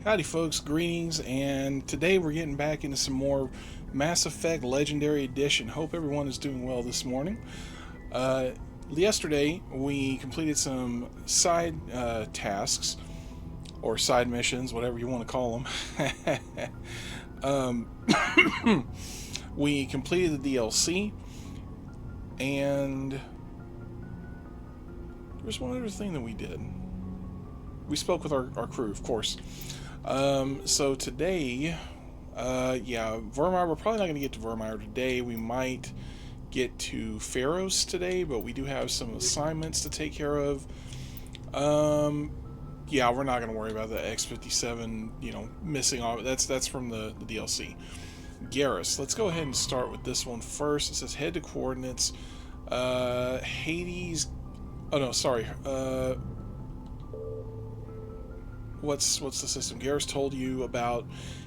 Howdy folks, greetings, and today we're getting back into some more Mass Effect Legendary Edition. Hope everyone is doing well this morning. Yesterday we completed some side tasks, or side missions, whatever you want to call them. We completed the DLC, and there's one other thing that we did. We spoke with our crew, of course. So today, Vermeer, we're probably not going to get to Vermeer today. We might get to Pharos today, but we do have some assignments to take care of. We're not going to worry about the X-57, missing off. That's from the DLC. Garrus, let's go ahead and start with this one first. It says head to coordinates. Hades. Oh no, sorry. What's the system? Garrus told you about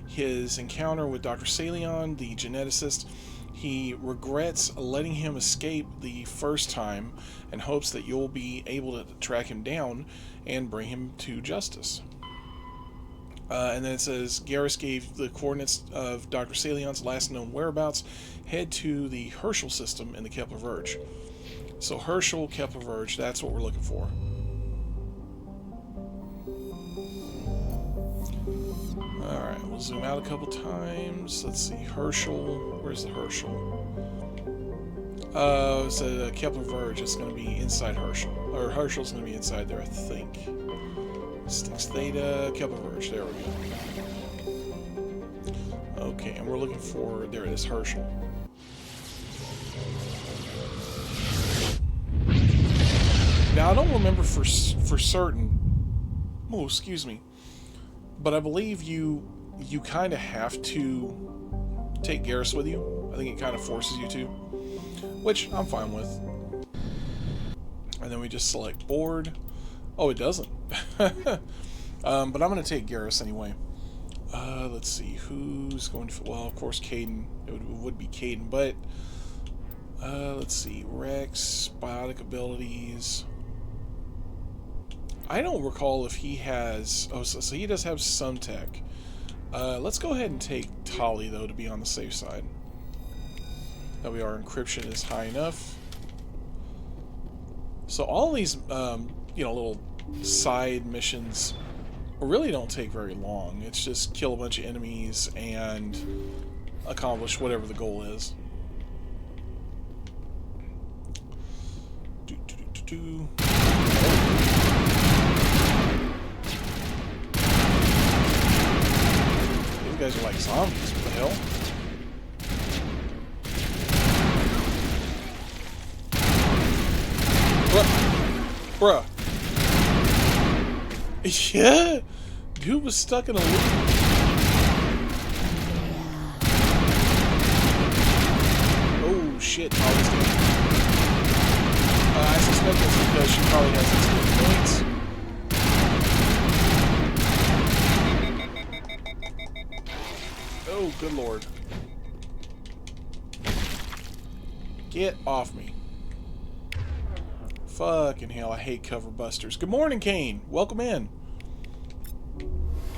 his encounter with Dr. Salion, the geneticist. He regrets letting him escape the first time and hopes that you'll be able to track him down and bring him to justice. And then it says Garrus gave the coordinates of Dr. Salion's last known whereabouts. Head to the Herschel system in the Kepler Verge. So Herschel, Kepler Verge, that's what we're looking for. Alright, we'll zoom out a couple times. Let's see, Herschel. Where's the Herschel? It's a Kepler Verge. It's going to be inside Herschel. Or Herschel's going to be inside there, I think. Styx Theta, Kepler Verge. There we go. Okay, and we're looking for... There it is, Herschel. Now, I don't remember for certain... Oh, excuse me. But I believe you kind of have to take Garrus with you. I think it kind of forces you to, which I'm fine with. And then we just select board. Oh, it doesn't. But I'm going to take Garrus anyway. Let's see, who's going to... Well, of course, Kaidan. It would be Kaidan, but... let's see, Rex, biotic abilities... I don't recall if he has... Oh, so he does have some tech. Let's go ahead and take Tali, though, to be on the safe side. That way our encryption is high enough. So all these, little side missions really don't take very long. It's just kill a bunch of enemies and accomplish whatever the goal is. These guys are like zombies. What the hell? Bruh. Yeah! Dude was stuck in a loop. Oh shit, Tali's dead. I suspect that's because she probably has expert points. Oh, good lord. Get off me. Fucking hell, I hate cover busters. Good morning, Kane. Welcome in.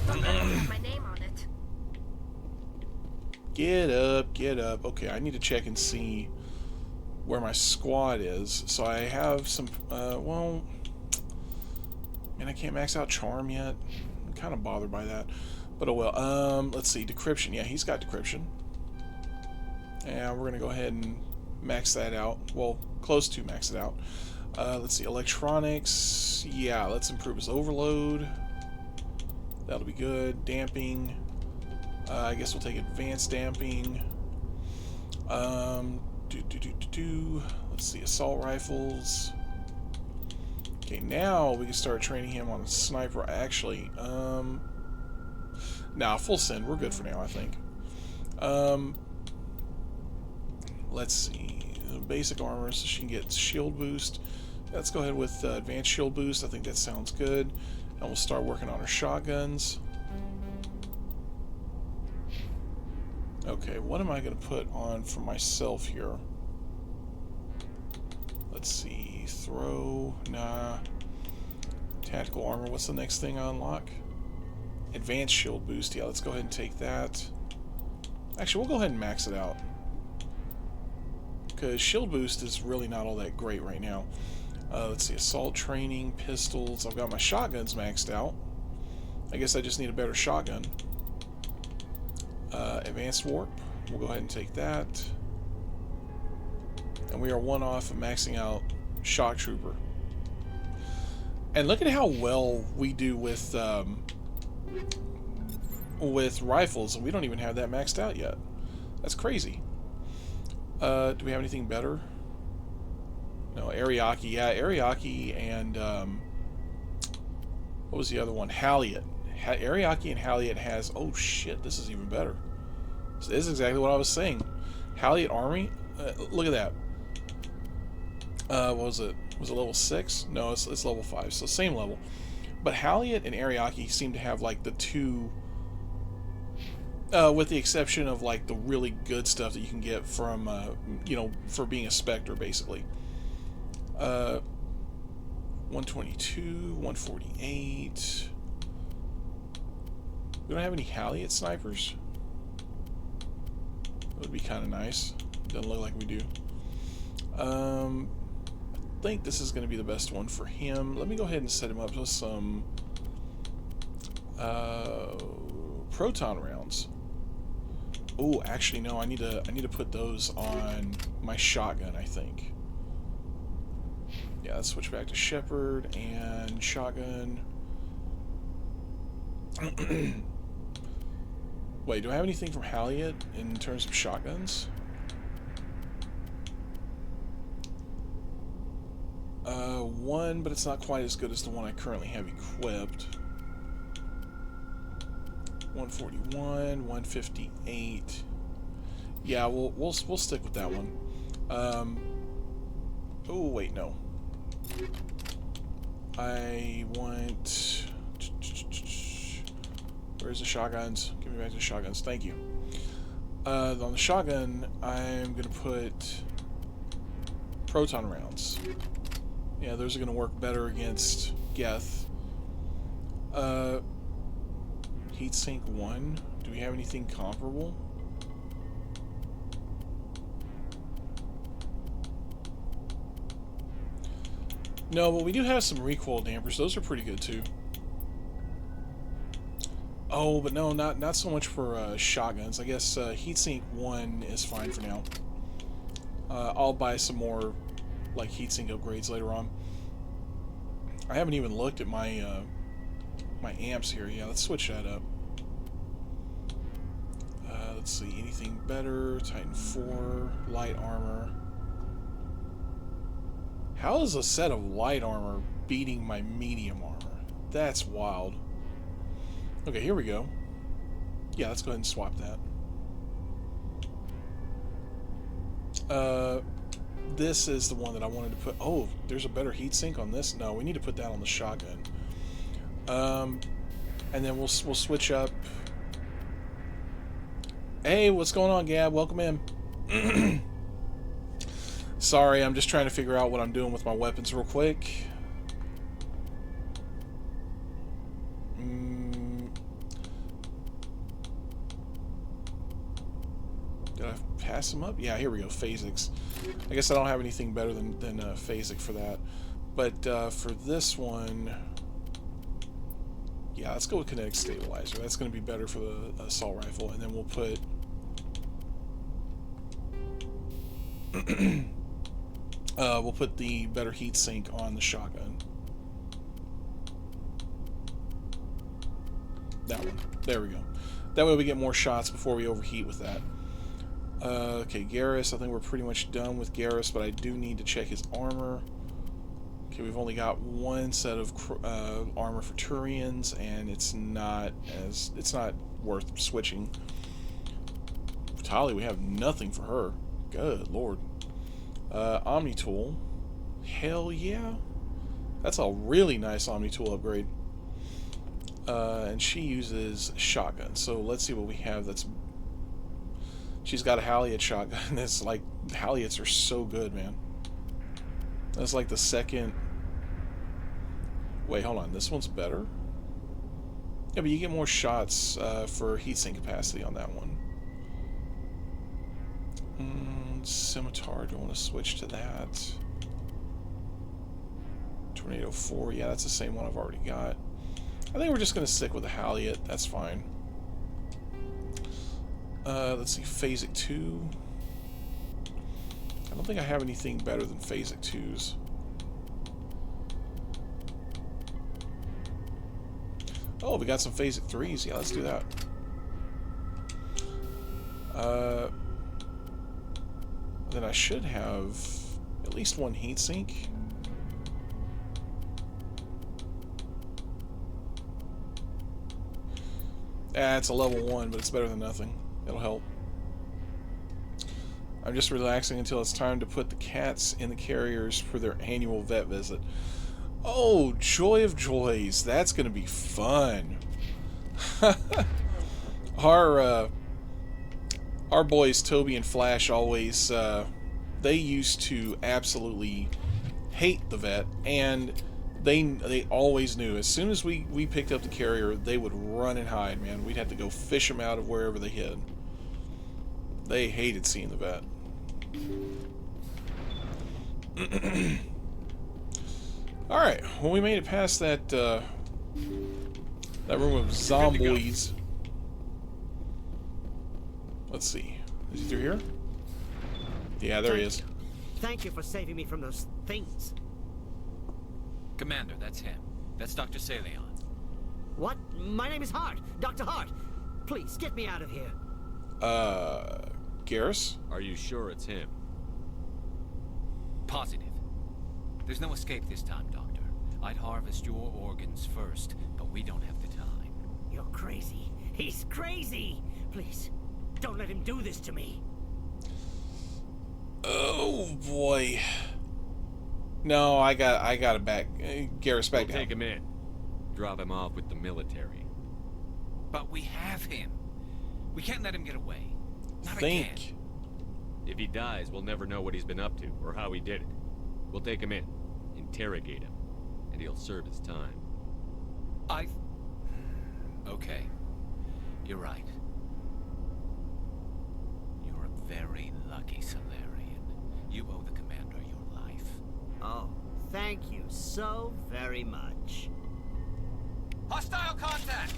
My name on it. Get up, get up. Okay, I need to check and see where my squad is. So I have some, man, I can't max out Charm yet. I'm kind of bothered by that. But oh well. Let's see, decryption. Yeah, he's got decryption. And we're gonna go ahead and max that out. Well, close to max it out. Let's see, electronics. Yeah, let's improve his overload. That'll be good. Damping. I guess we'll take advanced damping. Let's see, assault rifles. Okay, now we can start training him on a sniper. Actually, nah, full send. We're good for now, I think. Let's see. Basic armor, so she can get shield boost. Let's go ahead with advanced shield boost. I think that sounds good. And we'll start working on our shotguns. Okay, what am I going to put on for myself here? Let's see. Throw. Nah. Tactical armor. What's the next thing I unlock? Advanced shield boost. Yeah, let's go ahead and take that. Actually, we'll go ahead and max it out. Because shield boost is really not all that great right now. Let's see, assault training, pistols. I've got my shotguns maxed out. I guess I just need a better shotgun. Advanced warp. We'll go ahead and take that. And we are one off of maxing out shock trooper. And look at how well we do with rifles, and we don't even have that maxed out yet. That's crazy. Do we have anything better? No, Ariake. Yeah, Ariake and what was the other one? Halliot. Ariake and Halliot has... Oh shit, this is even better. So this is exactly what I was saying. Halliot Army. Look at that. What was it? Was it level 6? No, it's level 5, so same level. But Halliot and Ariake seem to have like the two, with the exception of like the really good stuff that you can get from, you know, for being a Spectre, basically. 122, 148. We don't have any Halliot snipers. That would be kind of nice. Doesn't look like we do. I think this is going to be the best one for him. Let me go ahead and set him up with some proton rounds. Oh, actually no, I need to put those on my shotgun, I think. Yeah, let's switch back to Shepherd and shotgun. Wait, do I have anything from Halliot in terms of shotguns? One, but it's not quite as good as the one I currently have equipped. 141, 158. Yeah, we'll stick with that one. Oh wait, no. I want. Where's the shotguns? Give me back the shotguns. Thank you. On the shotgun, I'm gonna put proton rounds. Yeah, those are going to work better against Geth. Heatsink 1. Do we have anything comparable? No, but we do have some recoil dampers. Those are pretty good too. Oh, but no, not so much for shotguns. I guess Heatsink 1 is fine for now. I'll buy some more like heatsink upgrades later on. I haven't even looked at my my amps here. Yeah, let's switch that up. Let's see, anything better? Titan 4, light armor. How is a set of light armor beating my medium armor? That's wild. Okay, here we go. Yeah, let's go ahead and swap that. This is the one that I wanted to put. Oh, there's a better heatsink on this? No, we need to put that on the shotgun. And then we'll switch up. Hey, what's going on, Gab? Welcome in. Sorry, I'm just trying to figure out what I'm doing with my weapons real quick. Did I pass them up? Yeah, here we go. Phasics. I guess I don't have anything better than Phasic for that. But for this one, yeah, let's go with Kinetic Stabilizer. That's going to be better for the assault rifle. And then we'll put the better heat sink on the shotgun. That one. There we go. That way we get more shots before we overheat with that. Okay, Garrus. I think we're pretty much done with Garrus, but I do need to check his armor. Okay, we've only got one set of armor for Turians, and it's not worth switching. Tali, we have nothing for her. Good lord. Omni Tool. Hell yeah. That's a really nice Omni Tool upgrade. And she uses shotgun. So let's see what we have that's... She's got a Halliot shotgun. That's like... Halliots are so good, man. That's like the second... Wait, hold on. This one's better? Yeah, but you get more shots for heatsink capacity on that one. Scimitar, do you want to switch to that? Tornado 4, yeah, that's the same one I've already got. I think we're just going to stick with the Halyat, that's fine. Let's see, Phasic 2. I don't think I have anything better than Phasic 2s. Oh, we got some Phasic 3s. Yeah, let's do that. Then I should have at least one heatsink. It's a level 1, but it's better than nothing. It'll help. I'm just relaxing until it's time to put the cats in the carriers for their annual vet visit. Oh, joy of joys. That's going to be fun. Our boys, Toby and Flash, always, they used to absolutely hate the vet, and they always knew. As soon as we picked up the carrier, they would run and hide, man. We'd have to go fish them out of wherever they hid. They hated seeing the vet. Alright, well, we made it past that, that room of zomboids. Let's see. Is he through here? Yeah, there he is. Thank you for saving me from those things. Commander, that's him. That's Dr. Saleon. What? My name is Hart. Dr. Hart. Please, get me out of here. Garrus? Are you sure it's him? Positive. There's no escape this time, Doctor. I'd harvest your organs first, but we don't have the time. You're crazy. He's crazy. Please, don't let him do this to me. Oh boy. No, I got to back Garrus back down. Take him in. Drop him off with the military. But we have him. We can't let him get away. Not Think. again. If he dies, we'll never know what he's been up to or how he did it. We'll take him in, interrogate him, and he'll serve his time. Okay. You're right. You're a very lucky Salarian. You owe the commander your life. Oh, thank you so very much. Hostile contact!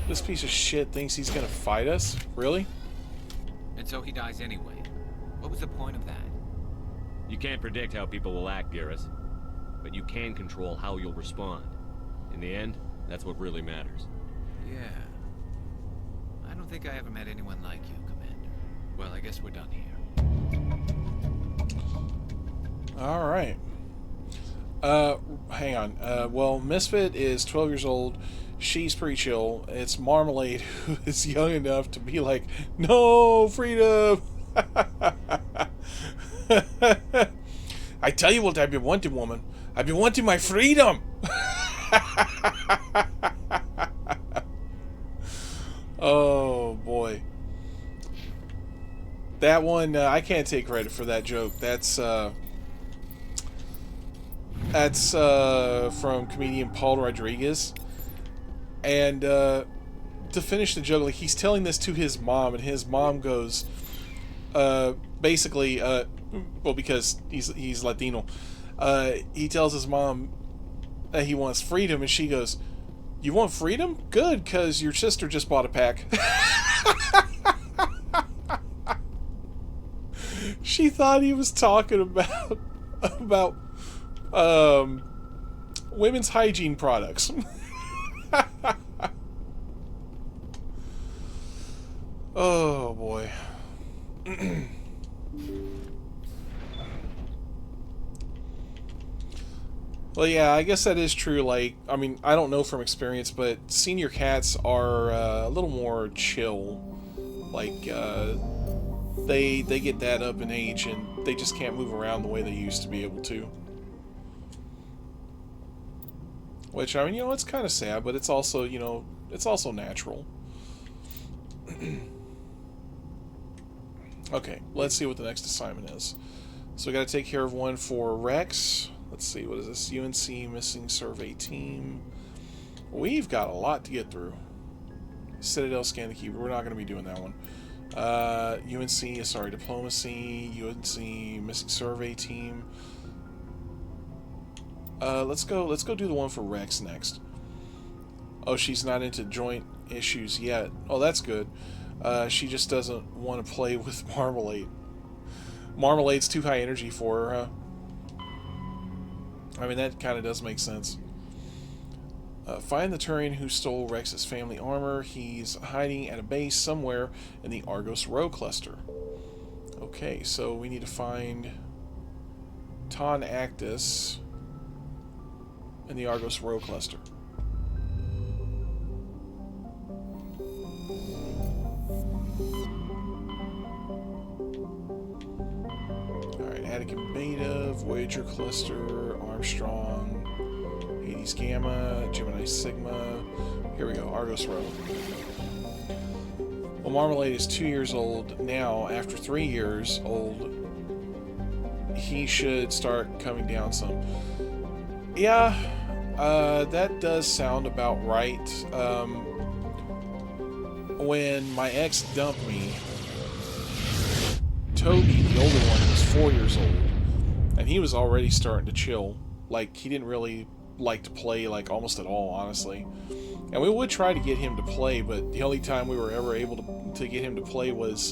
This piece of shit thinks he's gonna fight us? Really? And so he dies anyway. What was the point of that? You can't predict how people will act, Garrus, but you can control how you'll respond. In the end, that's what really matters. Yeah. I don't think I ever met anyone like you, Commander. Well, I guess we're done here. Alright. Hang on. Well, Misfit is 12 years old. She's pretty chill. It's Marmalade, who is young enough to be like, no, freedom! I tell you what I've been wanting, woman. I've been wanting my freedom! Oh, boy. That one, I can't take credit for that joke. That's from comedian Paul Rodriguez. And to finish the joke, like, he's telling this to his mom, and his mom goes, basically, well, because he's Latino, he tells his mom that he wants freedom, and she goes, "You want freedom? Good, because your sister just bought a pack." She thought he was talking about women's hygiene products. Oh boy. Well, yeah, I guess that is true. Like, I mean, I don't know from experience, but senior cats are a little more chill. Like, they get that up in age, and they just can't move around the way they used to be able to. Which, I mean, you know, it's kind of sad, but it's also, you know, it's also natural. Okay, let's see what the next assignment is. So we got to take care of one for Rex. Let's see, what is this? UNC Missing Survey Team. We've got a lot to get through. Citadel scan the keeper. We're not going to be doing that one. UNC, sorry, diplomacy, UNC, missing survey team. Let's go do the one for Rex next. Oh, she's not into joint issues yet. Oh, that's good. She just doesn't want to play with Marmalade. Marmalade's too high energy for her, huh? I mean, that kind of does make sense. Find the Turian who stole Rex's family armor. He's hiding at a base somewhere in the Argos Rho cluster. Okay, so we need to find Ton Actus in the Argos Rho cluster. Alright, Attican Beta, Voyager cluster, Armstrong, Hades Gamma, Gemini Sigma. Here we go, Argos Rho. Well, Marmalade is 2 years old now. After 3 years old, he should start coming down some. Yeah, that does sound about right. When my ex dumped me, Toby, the older one, was 4 years old, and he was already starting to chill. Like, he didn't really like to play, like, almost at all, honestly. And we would try to get him to play, but the only time we were ever able to get him to play was,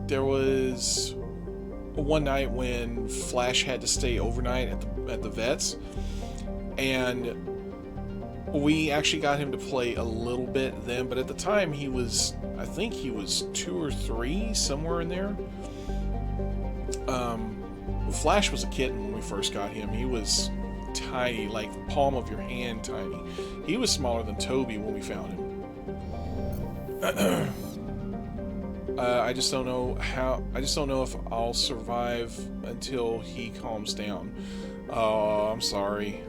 there was one night when Flash had to stay overnight at the vets, and we actually got him to play a little bit then, but at the time he was, I think he was 2 or 3, somewhere in there. Flash was a kitten when we first got him. He was tiny, like palm of your hand tiny. He was smaller than Toby when we found him. I just don't know if I'll survive until he calms down. Oh, I'm sorry.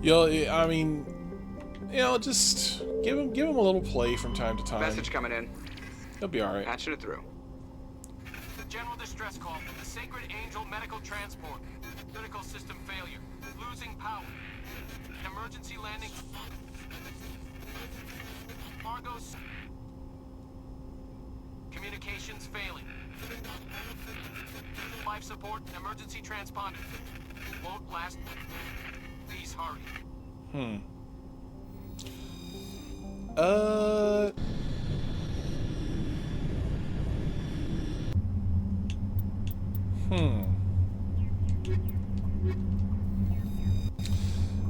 I mean, just give him a little play from time to time. Message coming in. He'll be all right. Patching it through. General distress call from the Sacred Angel Medical Transport. Critical system failure. Losing power. Emergency landing. Argos. Communications failing. Life support and emergency transponder. Won't last. Please hurry.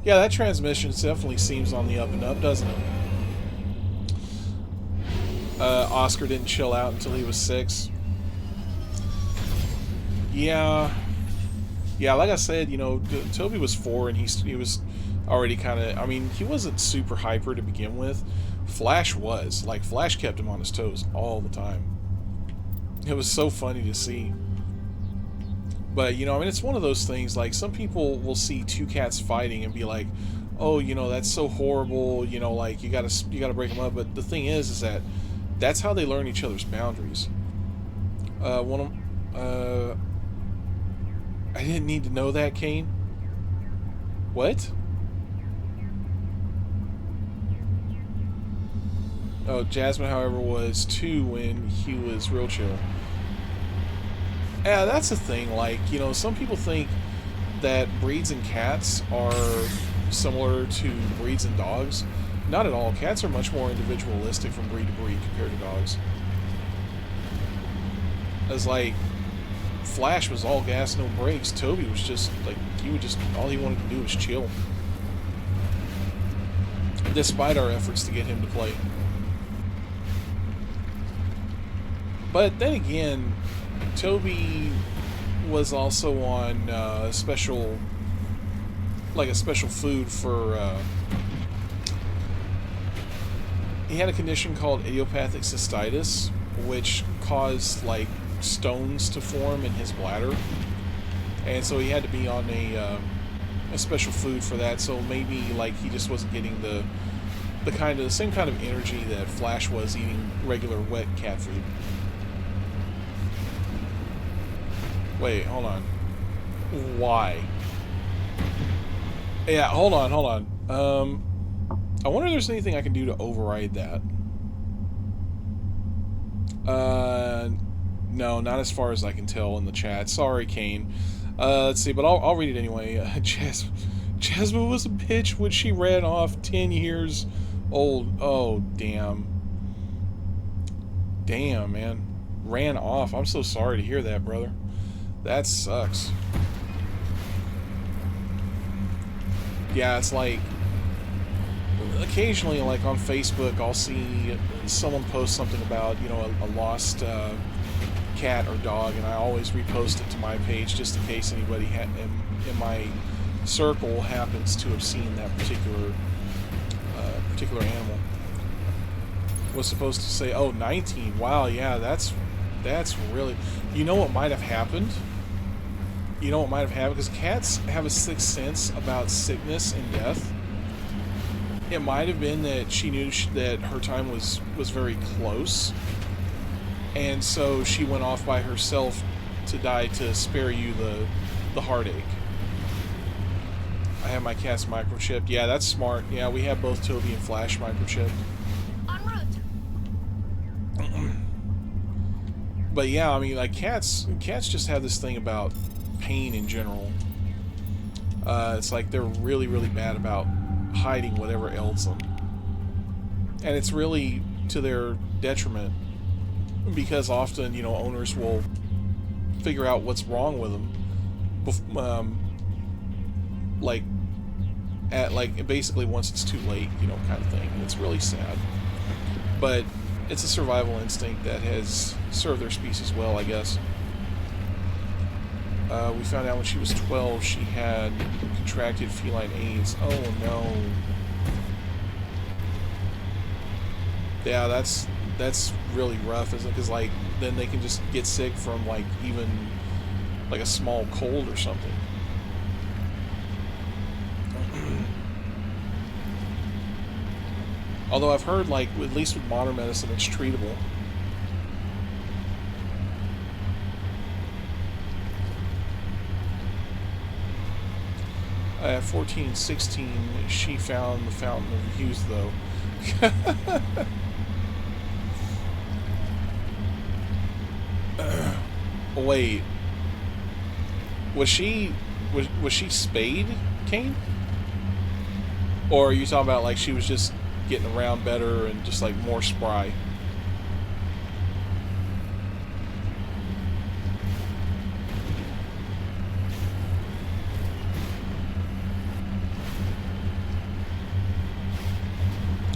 Yeah, that transmission definitely seems on the up and up, doesn't it? Oscar didn't chill out until he was 6. Yeah, like I said, Toby was 4 and he was already kind of, I mean, he wasn't super hyper to begin with. Flash was. Like, Flash kept him on his toes all the time. It was so funny to see. But, I mean, it's one of those things, like, some people will see 2 cats fighting and be like, oh, that's so horrible, like, you gotta break them up. But the thing is that that's how they learn each other's boundaries. I didn't need to know that, Kane. What? Oh, Jasmine, however, was 2 when he was real chill. Yeah, that's the thing. Like, some people think that breeds in cats are similar to breeds in dogs. Not at all. Cats are much more individualistic from breed to breed compared to dogs. As like, Flash was all gas, no brakes. Toby was just like, all he wanted to do was chill. Despite our efforts to get him to play. But then again, Toby was also on a special food for, he had a condition called idiopathic cystitis, which caused, like, stones to form in his bladder. And so he had to be on a special food for that, so maybe, like, he just wasn't getting the same kind of energy that Flash was eating regular wet cat food. Wait, hold on. Why? Yeah, hold on, hold on. I wonder if there's anything I can do to override that. No, not as far as I can tell in the chat. Sorry, Kane. Let's see, but I'll read it anyway. Jasmine was a bitch when she ran off 10 years old. Oh, damn. Damn, man. Ran off. I'm so sorry to hear that, brother. That sucks. Yeah, it's like occasionally, like on Facebook, I'll see someone post something about, you know, a lost cat or dog, and I always repost it to my page just in case anybody in my circle happens to have seen that particular animal. Was supposed to say, oh, 19. Wow, yeah, that's really. You know what might have happened? You know what might have happened? Because cats have a sixth sense about sickness and death. It might have been that she knew that her time was very close, and so she went off by herself to die to spare you the heartache. I have my cat's microchipped. Yeah, that's smart. Yeah, we have both Toby and Flash microchipped. En route. But yeah, I mean, like cats just have this thing about pain in general. It's like they're really, really bad about hiding whatever ails them, and it's really to their detriment, because often, you know, owners will figure out what's wrong with them, basically once it's too late, you know, kind of thing. And it's really sad, but it's a survival instinct that has served their species well, I guess. We found out when she was 12 she had contracted feline AIDS. Oh no. Yeah, that's really rough, isn't it? Because like then they can just get sick from like even like a small cold or something. Although I've heard, like, at least with modern medicine, it's treatable. At 14 and 16, she found the Fountain of Youth, though. Wait. Was she spayed, Kane? Or are you talking about, like, she was just getting around better and just, like, more spry?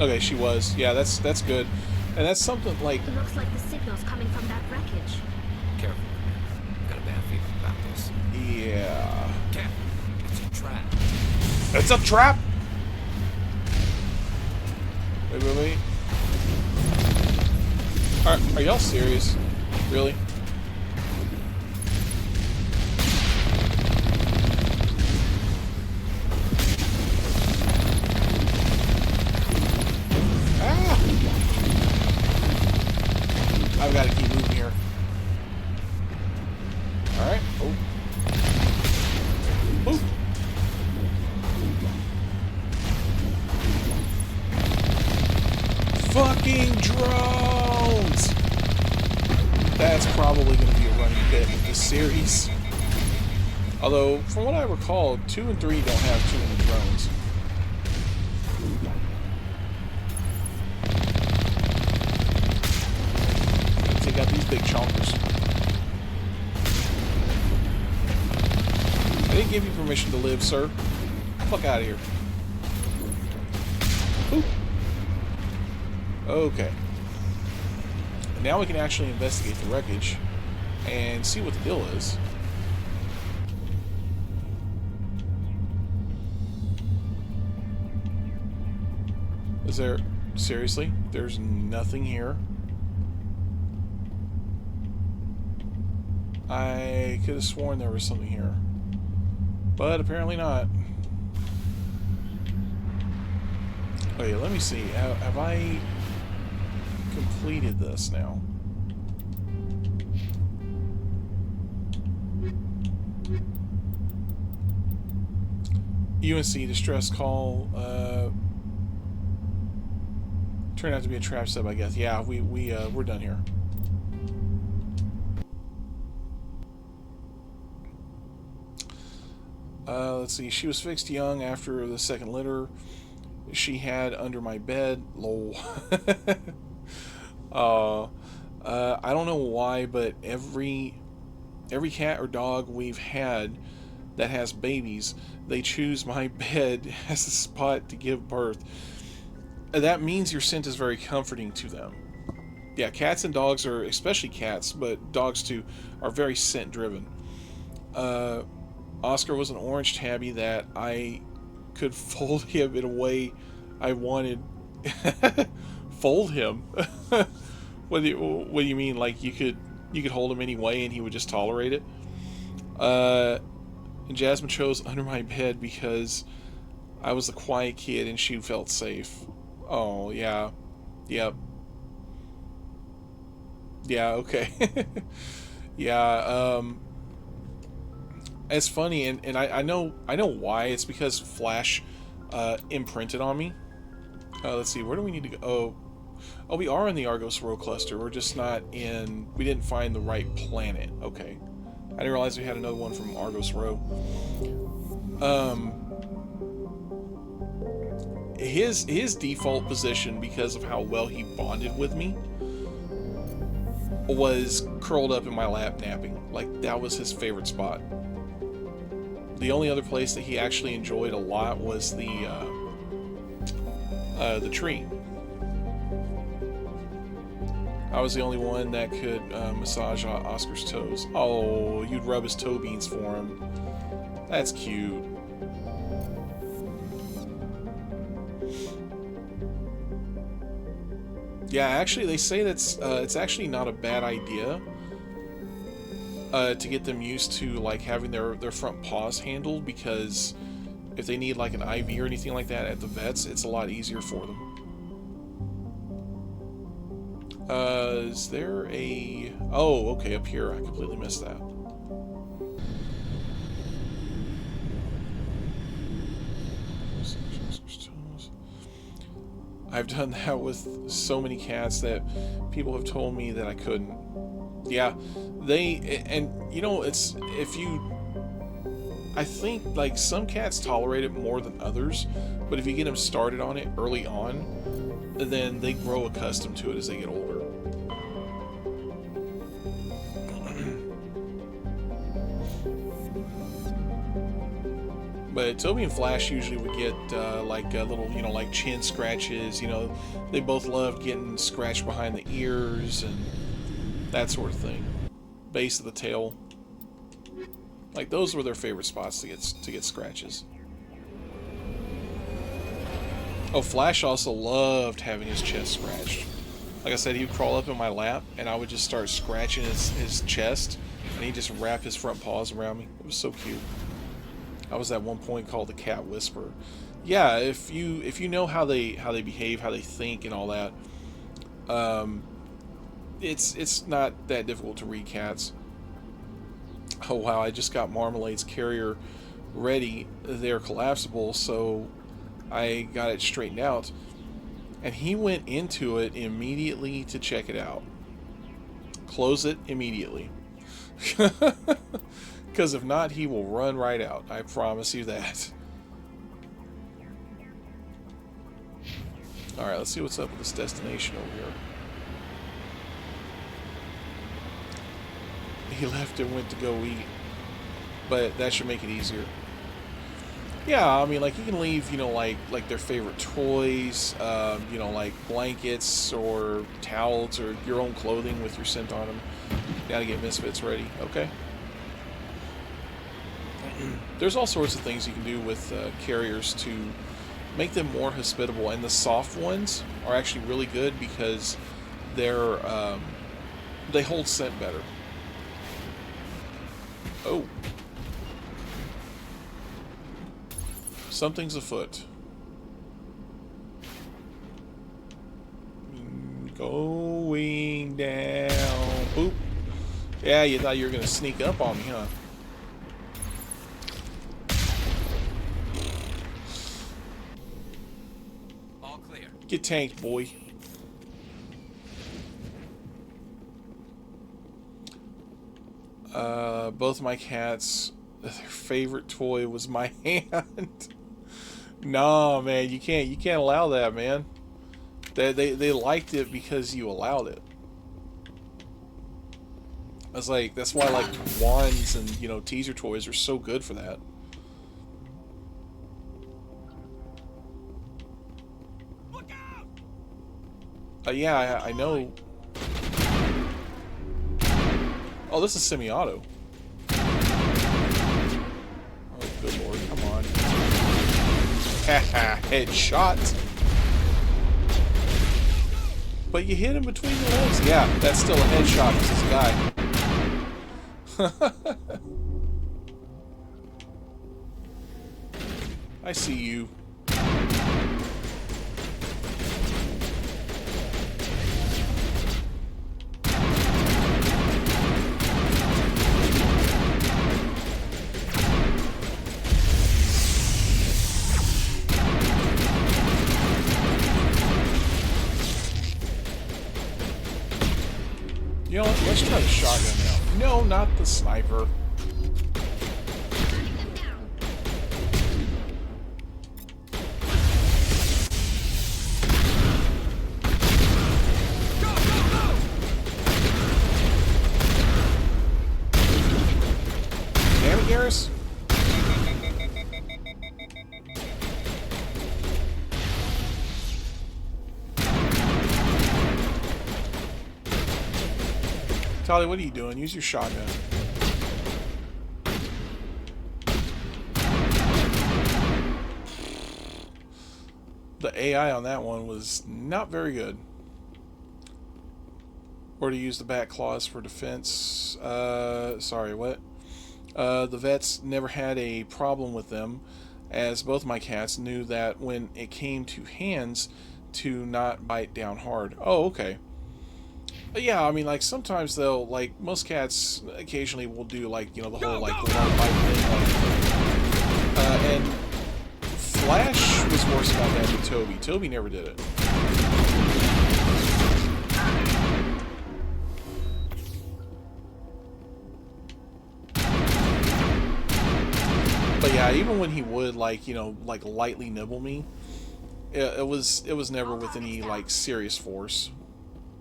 Okay, she was. Yeah, that's good. And that's something like... It looks like the signal's coming from that wreckage. Careful. I've got a bad feeling about this. Yeah. Cap, it's a trap. It's a trap! Wait. Are y'all serious? Really? Ah! I've got to keep moving here. Alright. Oh. Oh. Fucking drones! That's probably going to be a running bit with this series. Although, from what I recall, 2 and 3 don't have too many drones. Take out these big chompers. I didn't give you permission to live, sir. Fuck out of here. Ooh. Okay. Now we can actually investigate the wreckage and see what the deal is. Is there... seriously? There's nothing here? I could have sworn there was something here. But apparently not. Okay, let me see. Have I completed this now? UNC distress call. Turned out to be a trap sub, I guess. Yeah, we're done here. Let's see. She was fixed young after the second litter. She had under my bed. Lol. I don't know why, but every cat or dog we've had that has babies, they choose my bed as the spot to give birth. That means your scent is very comforting to them. Yeah, cats and dogs are, especially cats, but dogs too, are very scent driven. Oscar was an orange tabby that I could fold him in a way I wanted. Fold him? What do you mean? Like you could hold him any way and he would just tolerate it? And Jasmine chose under my bed because I was a quiet kid and she felt safe. Oh yeah, yep, yeah, okay. Yeah. It's funny, and I know why. It's because Flash imprinted on me. Let's see, where do we need to go? Oh, we are in the Argos Rho cluster. We're just not in. We didn't find the right planet. Okay, I didn't realize we had another one from Argos Rho. His default position, because of how well he bonded with me, was curled up in my lap napping. Like, that was his favorite spot. The only other place that he actually enjoyed a lot was the tree. I was the only one that could massage Oscar's toes. Oh, you'd rub his toe beans for him. That's cute. Yeah, actually, they say that's it's actually not a bad idea to get them used to like having their front paws handled, because if they need like an IV or anything like that at the vets, it's a lot easier for them. Is there a... Oh, okay, up here. I completely missed that. I've done that with so many cats that people have told me that I couldn't. Yeah, and you know, it's, if you... I think, like, some cats tolerate it more than others, but if you get them started on it early on, then they grow accustomed to it as they get older. But Toby and Flash usually would get like little, you know, like chin scratches. You know, they both loved getting scratched behind the ears and that sort of thing. Base of the tail. Like, those were their favorite spots to get scratches. Oh, Flash also loved having his chest scratched. Like I said, he would crawl up in my lap, and I would just start scratching his chest, and he'd just wrap his front paws around me. It was so cute. I was at one point called the Cat Whisperer. Yeah, if you know how they behave, how they think, and all that, it's not that difficult to read cats. Oh wow, I just got Marmalade's carrier ready. They're collapsible, so I got it straightened out, and he went into it immediately to check it out. Close it immediately. Because if not, he will run right out. I promise you that. Alright, let's see what's up with this destination over here. He left and went to go eat. But that should make it easier. Yeah, I mean, like, you can leave, you know, like their favorite toys, you know, like blankets or towels or your own clothing with your scent on them. Gotta get Misfits ready. Okay. There's all sorts of things you can do with carriers to make them more hospitable, and the soft ones are actually really good because they're they hold scent better. Oh, something's afoot. Going down. Boop. Yeah, you thought you were gonna sneak up on me, huh? Get tanked, boy. Both my cats, their favorite toy was my hand. Nah, man, you can't allow that, man. They liked it because you allowed it. I was like, that's why like wands and, you know, teaser toys are so good for that. Look out! Yeah, I know. Oh, this is semi-auto. Oh, good lord, come on. Haha, headshot. But you hit him between the legs. Yeah, that's still a headshot because it's a guy. I see you. You know what? Let's try the shotgun now. No, not the sniper. Damn it, Garrus. Tali, what are you doing? Use your shotgun. The AI on that one was not very good. Or to use the back claws for defense. Sorry, what? The vets never had a problem with them, as both my cats knew that when it came to hands, to not bite down hard. Oh, okay. Yeah, I mean, like, sometimes they'll, like, most cats occasionally will do, like, you know, the whole, like, the one bite thing, like, and Flash was worse about that than Toby. Toby never did it. But yeah, even when he would, like, you know, like, lightly nibble me, it was never with any, like, serious force.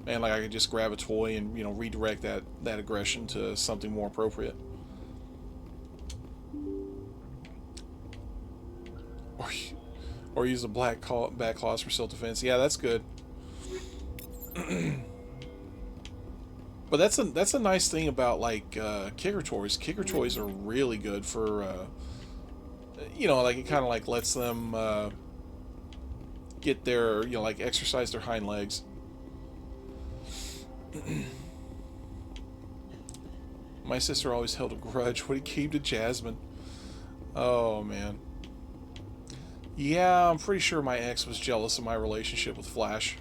And like I could just grab a toy and, you know, redirect that aggression to something more appropriate. Or use the back claws for self-defense. Yeah, that's good. But that's a nice thing about like kicker toys. Kicker toys are really good for you know, like it kind of like lets them get their, you know, like exercise their hind legs. My sister always held a grudge when it came to Jasmine. Oh man. Yeah, I'm pretty sure my ex was jealous of my relationship with Flash.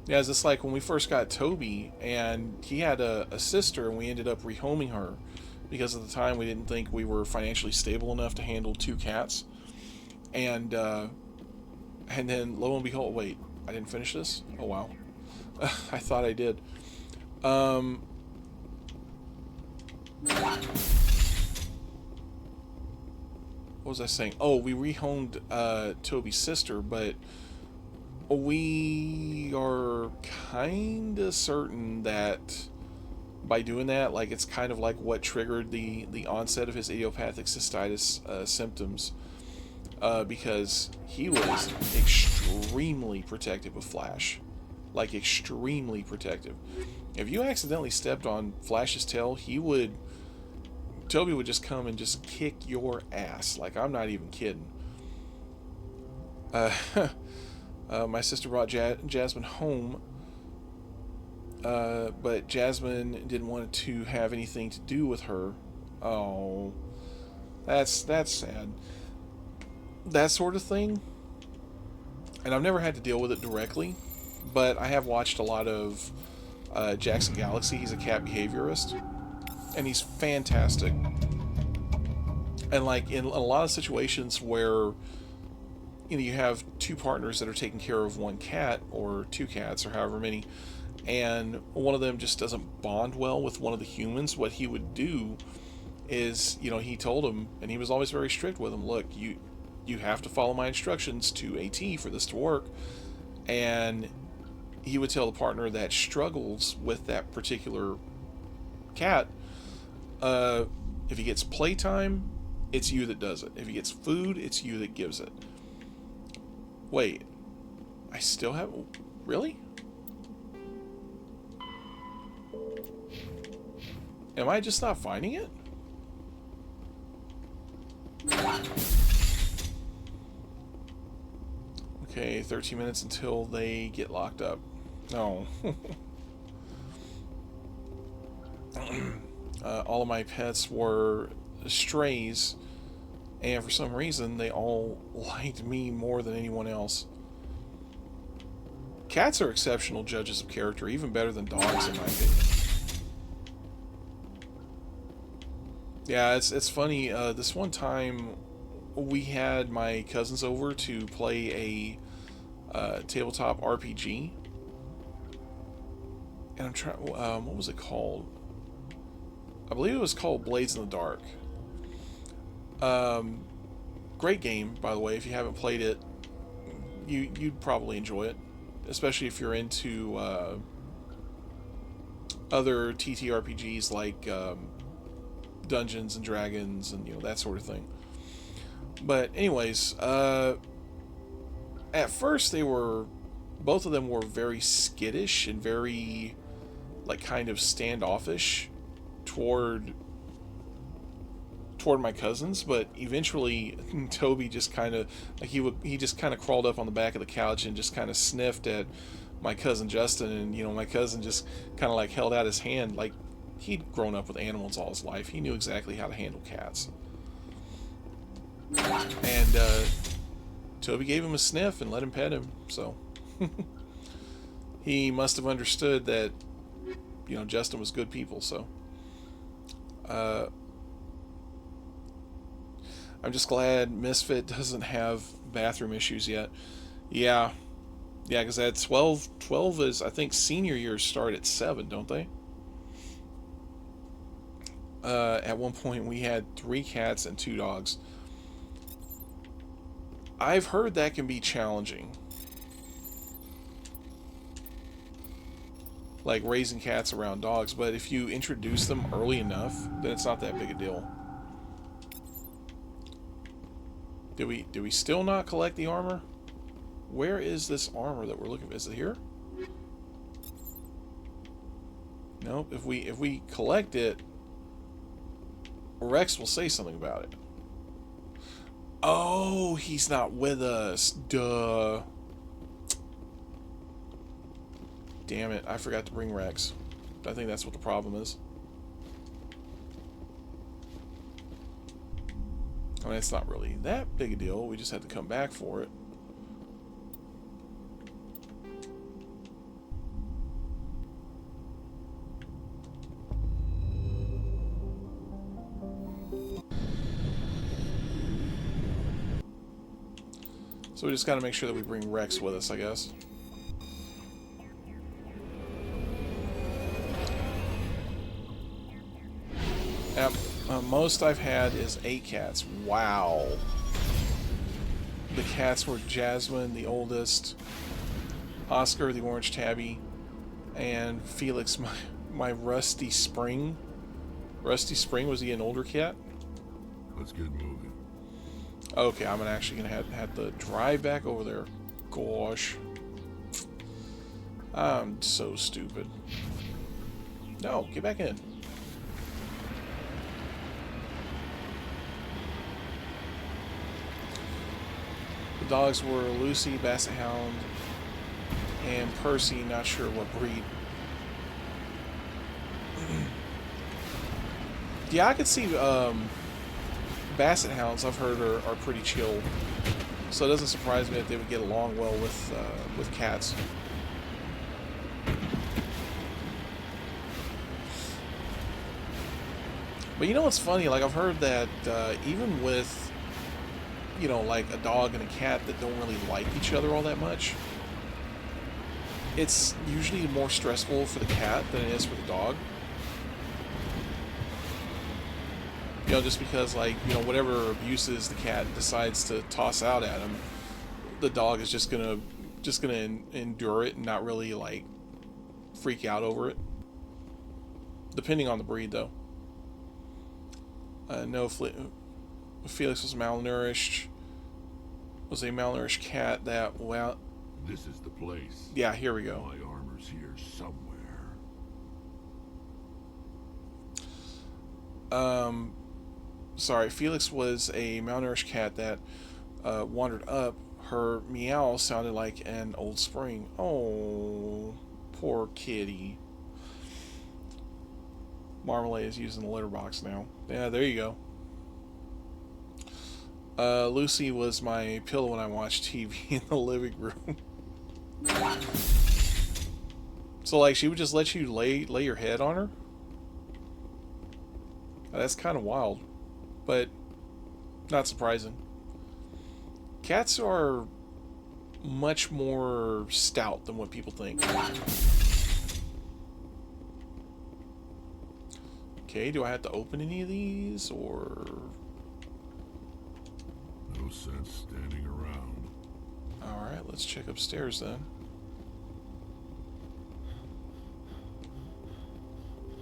Yeah, it's just like when we first got Toby, and he had a sister, and we ended up rehoming her because at the time we didn't think we were financially stable enough to handle 2 cats. And then lo and behold, wait, I didn't finish this? Oh wow. I thought I did. What was I saying? Oh, we rehomed Toby's sister, but we are kinda certain that by doing that, like, it's kind of like what triggered the onset of his idiopathic cystitis symptoms. Because he was extremely protective of Flash. Like, extremely protective. If you accidentally stepped on Flash's tail, Toby would just come and just kick your ass. Like, I'm not even kidding. My sister brought Jasmine home, but Jasmine didn't want to have anything to do with her. Oh, that's sad. That sort of thing. And I've never had to deal with it directly, but I have watched a lot of Jackson Galaxy. He's a cat behaviorist, and he's fantastic. And like in a lot of situations where you have two partners that are taking care of one cat or two cats or however many, and one of them just doesn't bond well with one of the humans, what he would do is, he told him, and he was always very strict with him, look, you have to follow my instructions to a T for this to work. And he would tell the partner that struggles with that particular cat, if he gets playtime, it's you that does it. If he gets food, it's you that gives it. Wait, I still have... Really? Am I just not finding it? Okay, 13 minutes until they get locked up. No. All of my pets were strays, and for some reason they all liked me more than anyone else. Cats are exceptional judges of character, even better than dogs in my opinion. Yeah, it's funny, this one time we had my cousins over to play a tabletop RPG, and I'm trying, what was it called? I believe it was called Blades in the Dark. Great game, by the way. If you haven't played it, you'd probably enjoy it, especially if you're into other TTRPGs like Dungeons and Dragons and that sort of thing. But anyways, at first both of them were very skittish and very like kind of standoffish toward my cousins, but eventually Toby just kind of like he just kind of crawled up on the back of the couch and just kind of sniffed at my cousin Justin, and my cousin just kind of like held out his hand. Like, he'd grown up with animals all his life. He knew exactly how to handle cats. And Toby gave him a sniff and let him pet him, so he must have understood that Justin was good people. So I'm just glad Misfit doesn't have bathroom issues yet. Yeah, because at 12 is, I think, senior years start at 7, don't they? At one point we had 3 cats and 2 dogs. I've heard that can be challenging. Like raising cats around dogs, but if you introduce them early enough, then it's not that big a deal. Did we still not collect the armor? Where is this armor that we're looking for? Is it here? Nope. If we collect it, Rex will say something about it. Oh, he's not with us. Duh. Damn it, I forgot to bring Rex. I think that's what the problem is. I mean, it's not really that big a deal. We just had to come back for it. So we just got to make sure that we bring Rex with us, I guess. Yep. Most I've had is 8 cats. Wow. The cats were Jasmine, the oldest, Oscar, the orange tabby, and Felix, my Rusty Spring. Rusty Spring, was he an older cat? Let's get moving. Okay, I'm actually gonna have to drive back over there. Gosh. I'm so stupid. No, get back in. The dogs were Lucy, Basset Hound, and Percy, not sure what breed. Yeah, I could see Basset Hounds, I've heard, are pretty chill, so it doesn't surprise me that they would get along well with cats. But you know what's funny? Like, I've heard that even with, you know, like a dog and a cat that don't really like each other all that much, it's usually more stressful for the cat than it is for the dog. You know, just because, like, you know, whatever abuses the cat decides to toss out at him, the dog is just gonna endure it and not really, like, freak out over it. Depending on the breed, though. No, Felix was malnourished. Was a malnourished cat that, well... This is the place. Yeah, here we go. My armor's here somewhere. Sorry, Felix was a malnourished cat that wandered up. Her meow sounded like an old spring. Oh, poor kitty. Marmalade is using the litter box now. Yeah, there you go. Lucy was my pillow when I watched TV in the living room. So, like, she would just let you lay your head on her? That's kind of wild, but not surprising. Cats are much more stout than what people think. Okay, do I have to open any of these, or... No sense standing around. Alright, let's check upstairs then.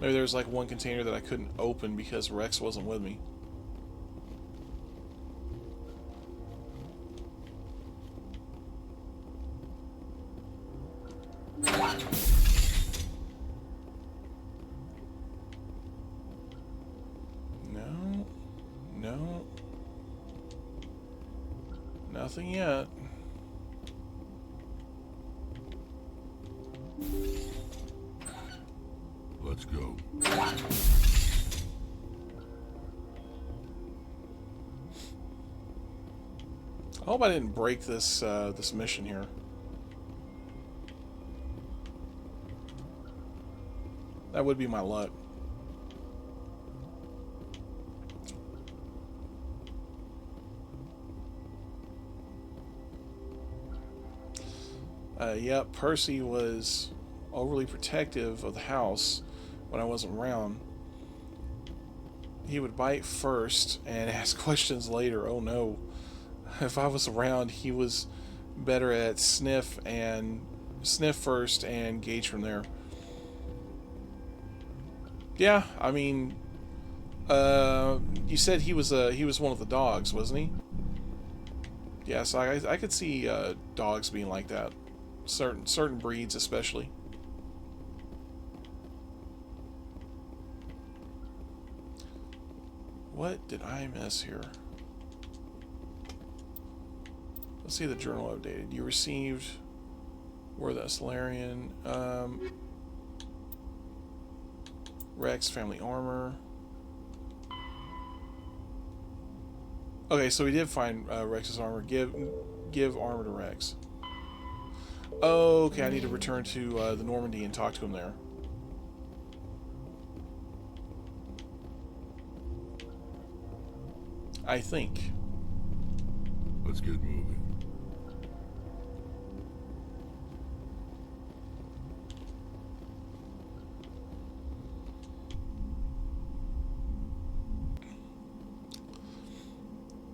Maybe there's like one container that I couldn't open because Rex wasn't with me. No. No. Nothing yet. Let's go. I hope I didn't break this this mission here. That would be my luck. Yep, Percy was overly protective of the house when I wasn't around. He would bite first and ask questions later. Oh no. If I was around, he was better at sniff first and gauge from there. Yeah, I mean, you said he was one of the dogs, wasn't he? Yeah, so I could see dogs being like that. Certain breeds especially. What did I miss here? Let's see the journal updated. You received Where the Solarian, Rex family armor. Okay, so we did find Rex's armor. Give armor to Rex. Okay, I need to return to the Normandy and talk to him there. I think. Let's get moving.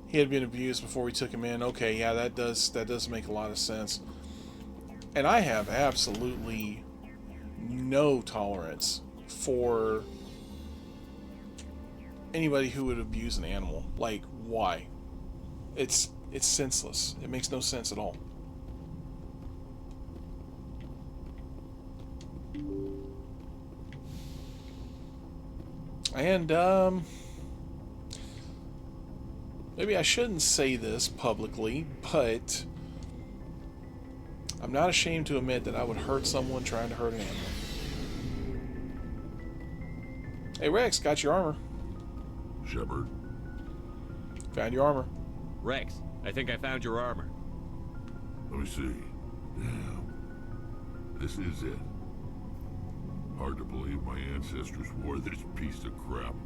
He had been abused before we took him in. Okay, yeah, that does make a lot of sense. And I have absolutely no tolerance for anybody who would abuse an animal. Like, why? It's senseless. It makes no sense at all. And maybe I shouldn't say this publicly, but I'm not ashamed to admit that I would hurt someone trying to hurt an animal. Hey Rex, got your armor. Shepard. Found your armor. Rex, I think I found your armor. Let me see. Damn. This is it. Hard to believe my ancestors wore this piece of crap.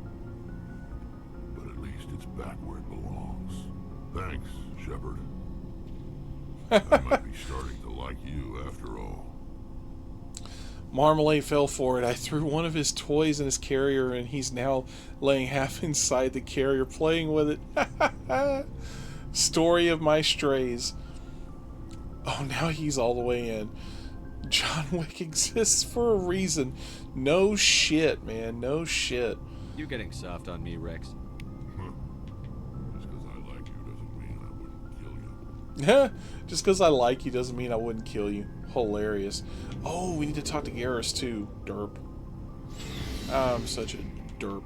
back where it belongs. Thanks, Shepard. I might be starting to like you after all. Marmalade fell for it. I threw one of his toys in his carrier, and he's now laying half inside the carrier, playing with it. Story of my strays. Oh, now he's all the way in. John Wick exists for a reason. No shit, man. No shit. You getting soft on me, Rex? Just because I like you doesn't mean I wouldn't kill you. Just because I like you doesn't mean I wouldn't kill you. Hilarious. Oh, we need to talk to Garrus too. Derp. I'm such a derp.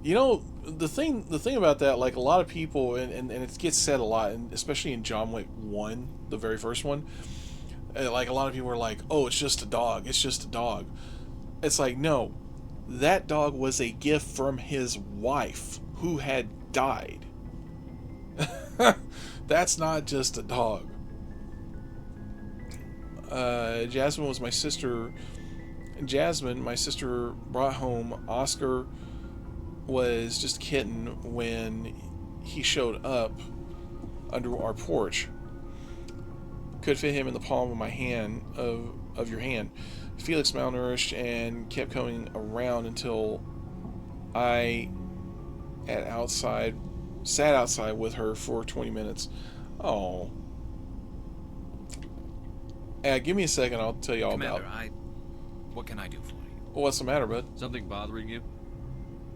You know, the thing about that, like, a lot of people, and it gets said a lot, and especially in John Wick 1, the very first one, like, a lot of people are like, oh, it's just a dog. It's just a dog. It's like, no. That dog was a gift from his wife, who had died. That's not just a dog. Jasmine was my sister. Jasmine, my sister, brought home. Oscar was just a kitten when he showed up under our porch. Could fit him in the palm of my hand, of your hand. Felix malnourished and kept coming around until I sat outside with her for 20 minutes. Oh. Give me a second, I'll tell you all Commander, about it. What can I do for you? What's the matter, bud? Something bothering you?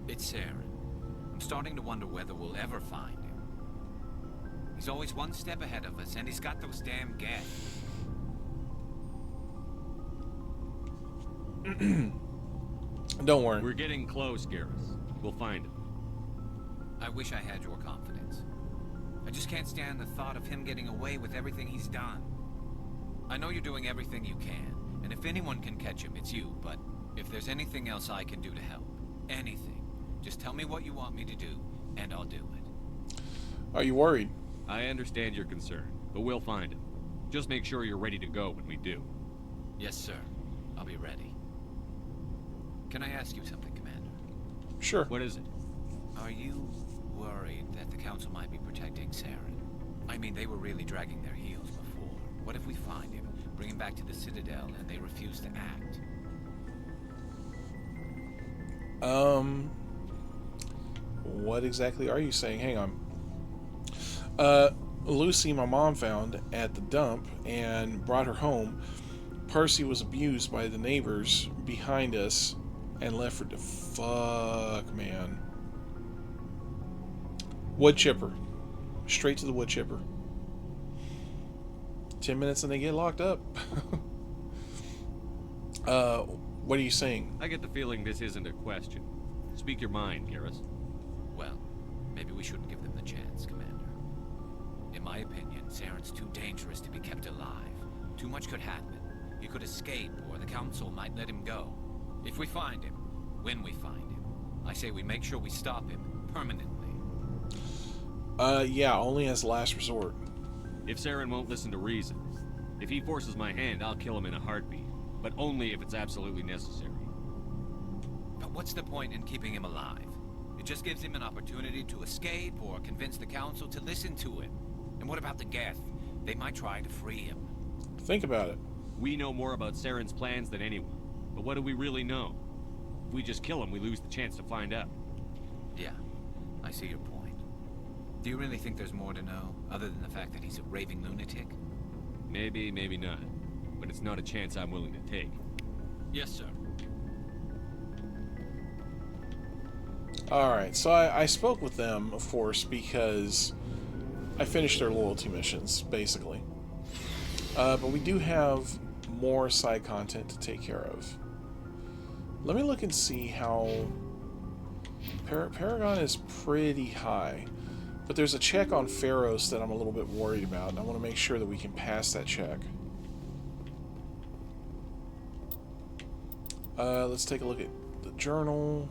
It's Saren. I'm starting to wonder whether we'll ever find him. He's always one step ahead of us, and he's got those damn gas. Don't worry. We're getting close, Garrus. We'll find him. I wish I had your confidence. I just can't stand the thought of him getting away with everything he's done. I know you're doing everything you can, and if anyone can catch him, it's you, but if there's anything else I can do to help, anything, just tell me what you want me to do, and I'll do it. Are you worried? I understand your concern, but we'll find him. Just make sure you're ready to go when we do. Yes, sir. I'll be ready. Can I ask you something, Commander? Sure. What is it? Are you worried that the Council might be protecting Saren? I mean, they were really dragging their heels before. What if we find him, bring him back to the Citadel, and they refuse to act? What exactly are you saying? Hang on. Lucy, my mom, found at the dump and brought her home. Percy was abused by the neighbors behind us and left for the fuck, man. Wood chipper. Straight to the wood chipper. 10 minutes and they get locked up. What are you saying? I get the feeling this isn't a question. Speak your mind, Garrus. Well, maybe we shouldn't give them the chance, Commander. In my opinion, Saren's too dangerous to be kept alive. Too much could happen. He could escape, or the Council might let him go. If we find him, when we find him, I say we make sure we stop him permanently. Yeah, only as last resort. If Saren won't listen to reason, if he forces my hand, I'll kill him in a heartbeat. But only if it's absolutely necessary. But what's the point in keeping him alive? It just gives him an opportunity to escape or convince the Council to listen to him. And what about the Geth? They might try to free him. Think about it. We know more about Saren's plans than anyone. But what do we really know? If we just kill him, we lose the chance to find out. Yeah, I see your point. Do you really think there's more to know, other than the fact that he's a raving lunatic? Maybe, maybe not. But it's not a chance I'm willing to take. Yes, sir. Alright, so I spoke with them, of course, because I finished their loyalty missions, basically. But we do have more side content to take care of. Let me look and see how... Paragon is pretty high. But there's a check on Pharos that I'm a little bit worried about, and I want to make sure that we can pass that check. Let's take a look at the journal.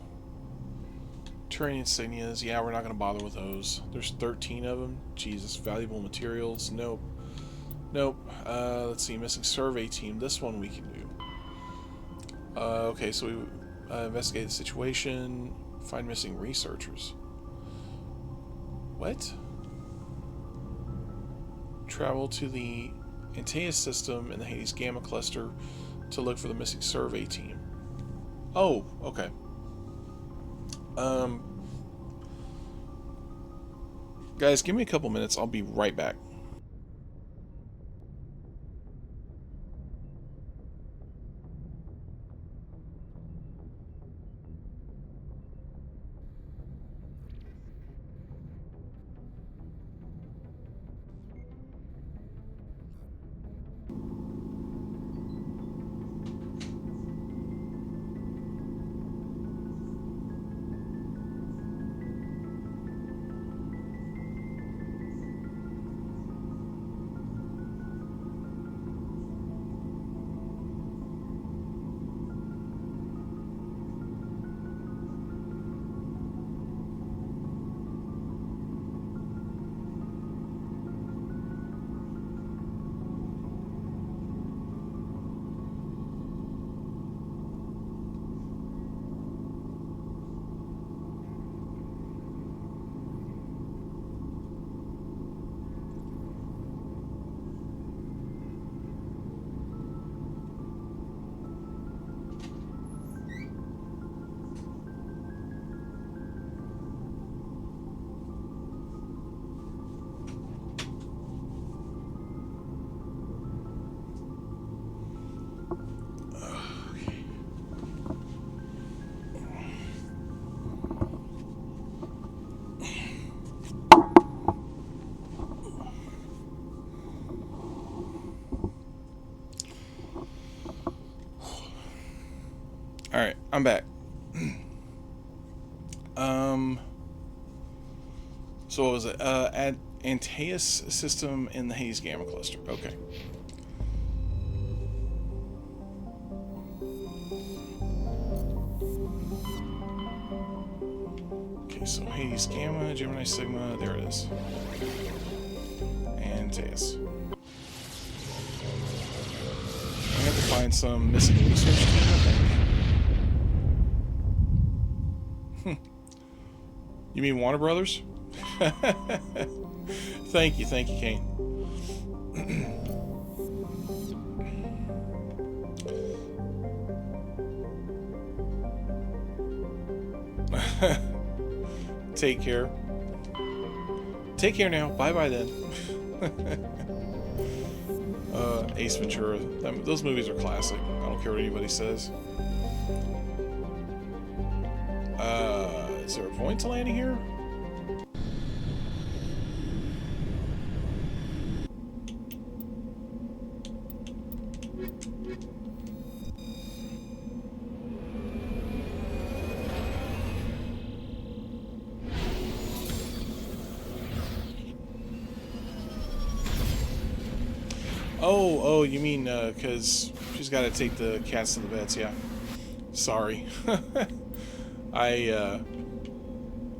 Terrain insignias. Yeah, we're not going to bother with those. There's 13 of them. Jesus. Valuable materials. Nope. Nope. Let's see. Missing survey team. This one we can do. Okay, so we investigate the situation, find missing researchers. What? Travel to the Antaeus system in the Hades Gamma cluster to look for the missing survey team. Oh, okay. Guys, give me a couple minutes. I'll be right back. Alright, I'm back. So what was it? Antaeus system in the Hades Gamma cluster. Okay. Okay, so Hades Gamma, Gemini Sigma, there it is. Antaeus. I have to find some missing research team, I think. You mean Warner Brothers? Thank you, Kane. Take care. Take care now. Bye-bye then. Ace Ventura. Those movies are classic. I don't care what anybody says. Is there a point to landing here? Oh, you mean, because she's got to take the cats to the vets, yeah. Sorry.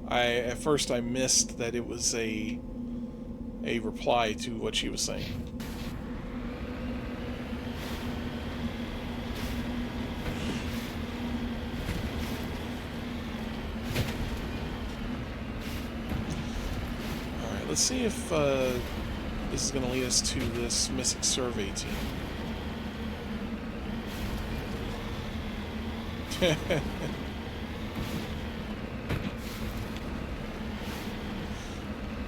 At first I missed that it was a reply to what she was saying. Alright, let's see if this is going to lead us to this missing survey team.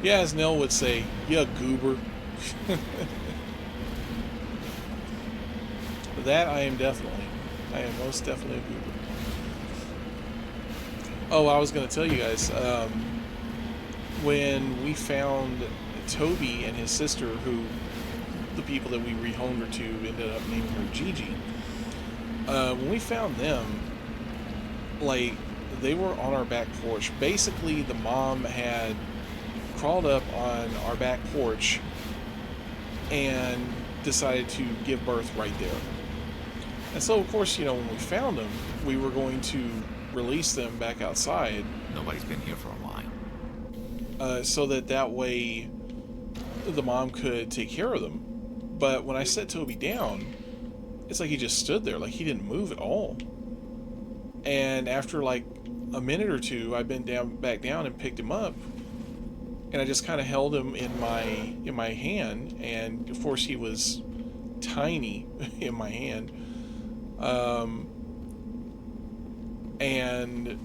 Yeah, as Nell would say, "Ya goober." That I am definitely. I am most definitely a goober. Oh, I was going to tell you guys, when we found Toby and his sister, who the people that we rehomed her to ended up naming her Gigi, when we found them, like, they were on our back porch. Basically, the mom had crawled up on our back porch and decided to give birth right there. And so, of course, you know, when we found them, we were going to release them back outside. Nobody's been here for a while. So that way the mom could take care of them. But when I set Toby down, it's like he just stood there, like he didn't move at all. And after like a minute or two, I bent back down and picked him up, and I just kind of held him in my hand, and of course he was tiny in my hand. And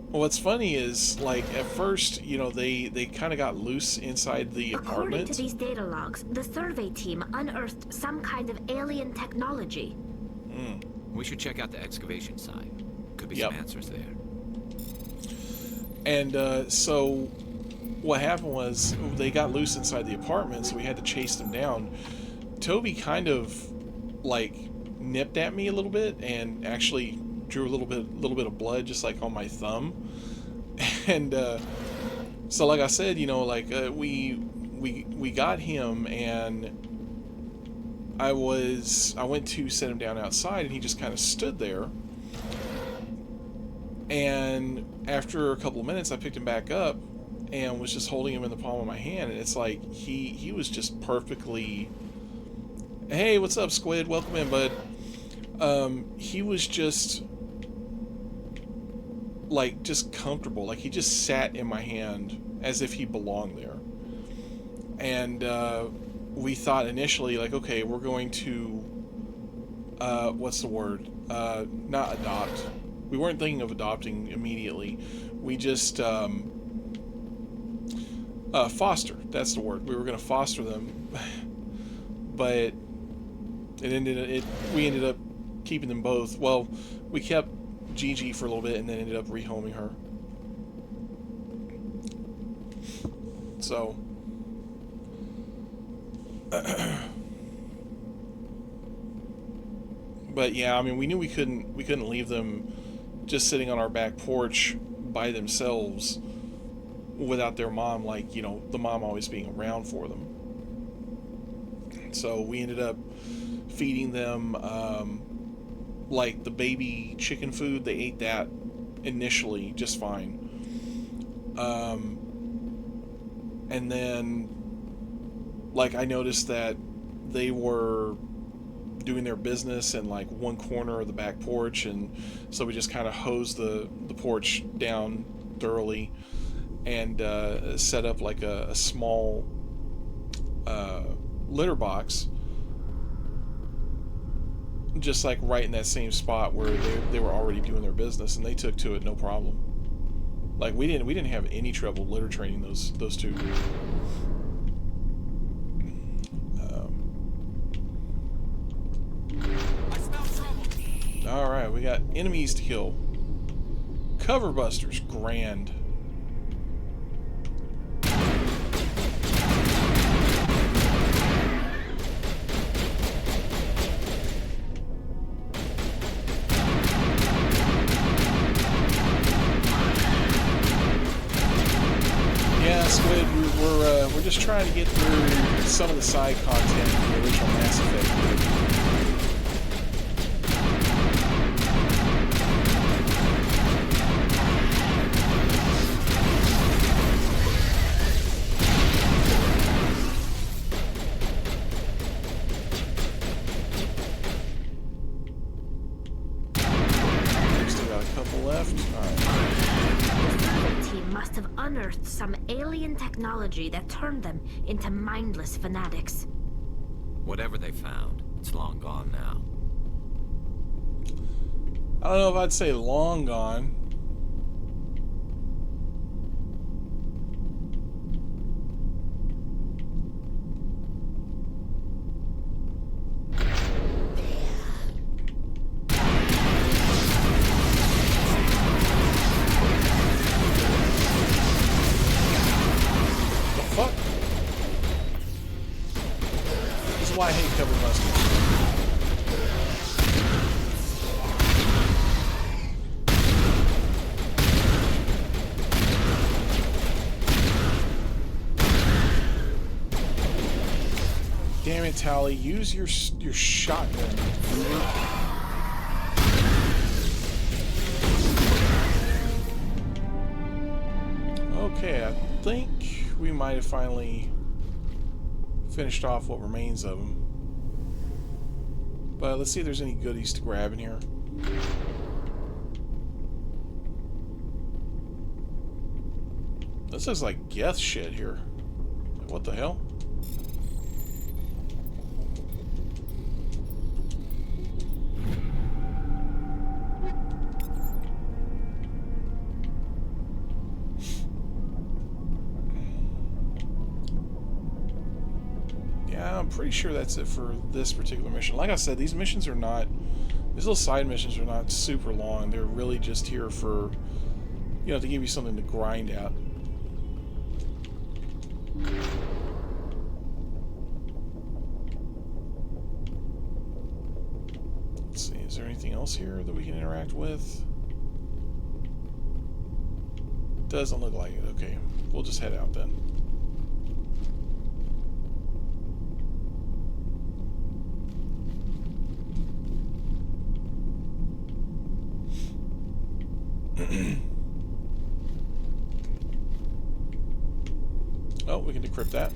what's funny is, like, at first, you know, they kind of got loose inside the According apartment. to these data logs, the survey team unearthed some kind of alien technology. We should check out the excavation site. Could be Yep. some answers there. And so what happened was they got loose inside the apartment, so we had to chase them down. Toby kind of like nipped at me a little bit and actually drew a little bit of blood just like on my thumb. And so like I said, you know, like we got him, and I went to set him down outside, and he just kind of stood there. And after a couple of minutes, I picked him back up and was just holding him in the palm of my hand, and it's like he was just perfectly, hey, what's up, Squid? Welcome in, bud. He was just like just comfortable, like he just sat in my hand as if he belonged there. And we thought initially, like, okay, we're going to what's the word? Not adopt. We weren't thinking of adopting immediately. We just foster. That's the word. We were going to foster them, but we ended up keeping them both. Well, we kept Gigi for a little bit, and then ended up rehoming her. So, but yeah, I mean, we knew we couldn't leave them just sitting on our back porch by themselves without their mom, like, you know, the mom always being around for them. So we ended up feeding them like the baby chicken food. They ate that initially just fine. And then, like, I noticed that they were doing their business in like one corner of the back porch, and so we just kind of hosed the porch down thoroughly and set up like a small litter box, just like right in that same spot where they were already doing their business, and they took to it no problem. Like, we didn't have any trouble litter training those two. I smell trouble. All right, we got enemies to kill. Cover busters, grand. Yeah, Squid, we're just trying to get through some of the side content in the original Mass Effect. Still got a couple left. All right. The survey team must have unearthed some alien technology that turned them into mindless fanatics. Whatever they found, it's long gone now. I don't know if I'd say long gone. The fuck? This is why I hate cover busters. Damn it, Tally. Use your shotgun. Okay, I think we might have finally finished off what remains of them. But let's see if there's any goodies to grab in here. This looks like Geth shit here. What the hell? Yeah, I'm pretty sure that's it for this particular mission. Like I said, these missions are not... These little side missions are not super long. They're really just here for, you know, to give you something to grind at. Let's see, is there anything else here that we can interact with? Doesn't look like it. Okay, we'll just head out then. Oh, we can decrypt that.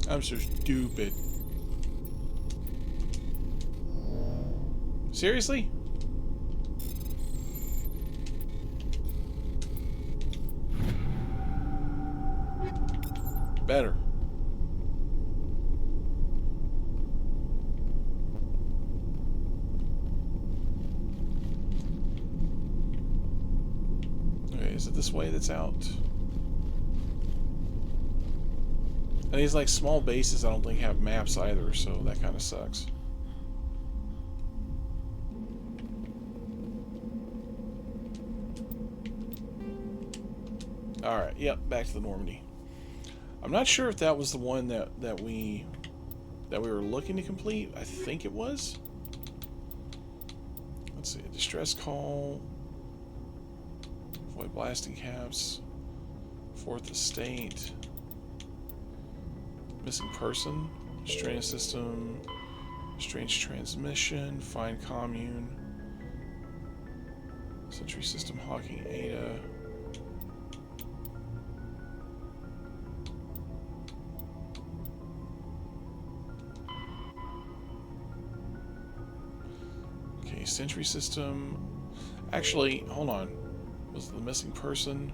I'm so stupid. Seriously? Better. Okay, is it this way that's out? And these like small bases I don't think have maps either, so that kind of sucks. Alright, yep, back to the Normandy. I'm not sure if that was the one that we were looking to complete. I think it was. Let's see, distress call. Avoid blasting caps. Fourth Estate. Missing person. Strange system. Strange transmission. Find commune. Sentry system hawking Ada. Okay, sentry system. Actually, hold on. Was the missing person?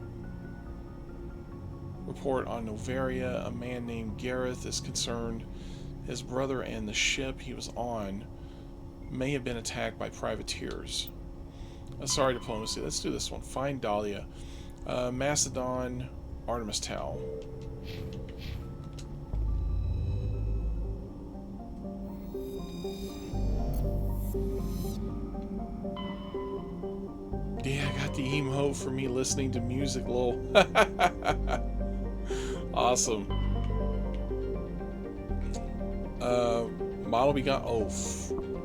Report on Novaria. A man named Gareth is concerned. His brother and the ship he was on may have been attacked by privateers. Sorry, diplomacy. Let's do this one. Find Dahlia. Macedon, Artemis Tau. Yeah, I got the emote for me listening to music, lol. Awesome. Model begun. Oh,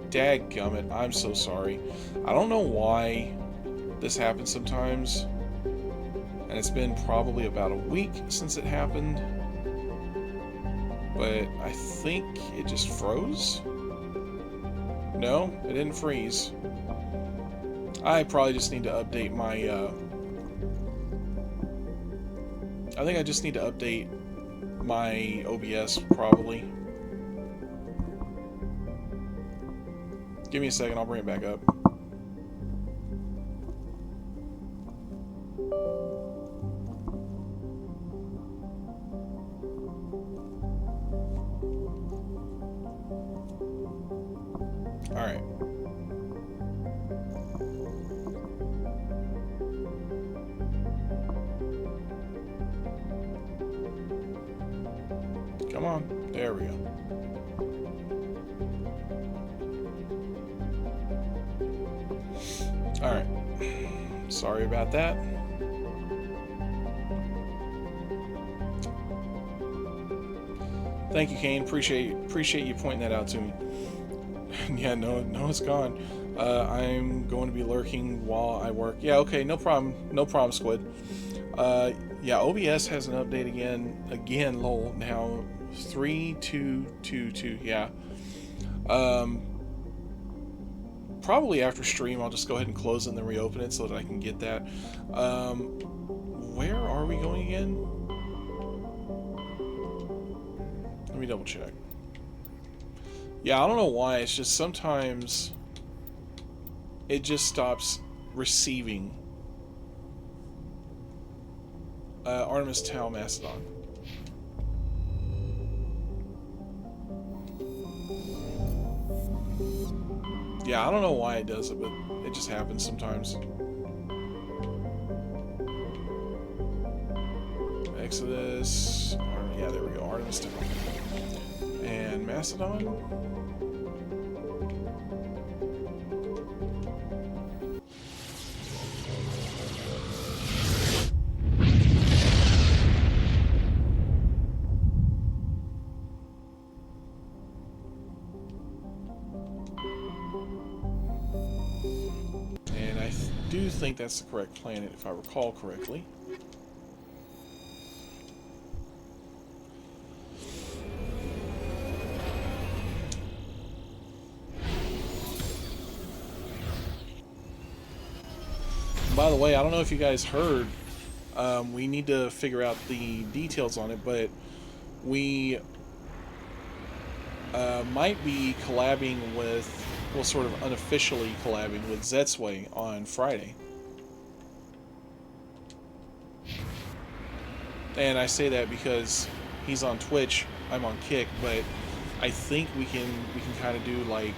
dadgummit. I'm so sorry. I don't know why this happens sometimes. And it's been probably about a week since it happened. But I think it just froze. No, it didn't freeze. I probably just need to update my, I think I just need to update my OBS, probably. Give me a second, I'll bring it back up. Alright. Come on. There we go. Alright. Sorry about that. Thank you, Kane. Appreciate you pointing that out to me. Yeah, no, it's gone. I'm going to be lurking while I work. Yeah, okay, no problem. No problem, Squid. Yeah, OBS has an update again, lol, now 3.2.2.2, yeah. Probably after stream, I'll just go ahead and close it and then reopen it so that I can get that. Where are we going again? Let me double check. Yeah, I don't know why, it's just sometimes it just stops receiving Artemis Tau Mastodon. Yeah, I don't know why it does it, but it just happens sometimes. Exodus. Yeah, there we go. Artemis Tau. And Mastodon. And I do think that's the correct planet, if I recall correctly. By the way, I don't know if you guys heard, we need to figure out the details on it, but we might be collabing with, well, sort of unofficially collabing with Zetsway on Friday. And I say that because he's on Twitch, I'm on Kick, but I think we can kind of do like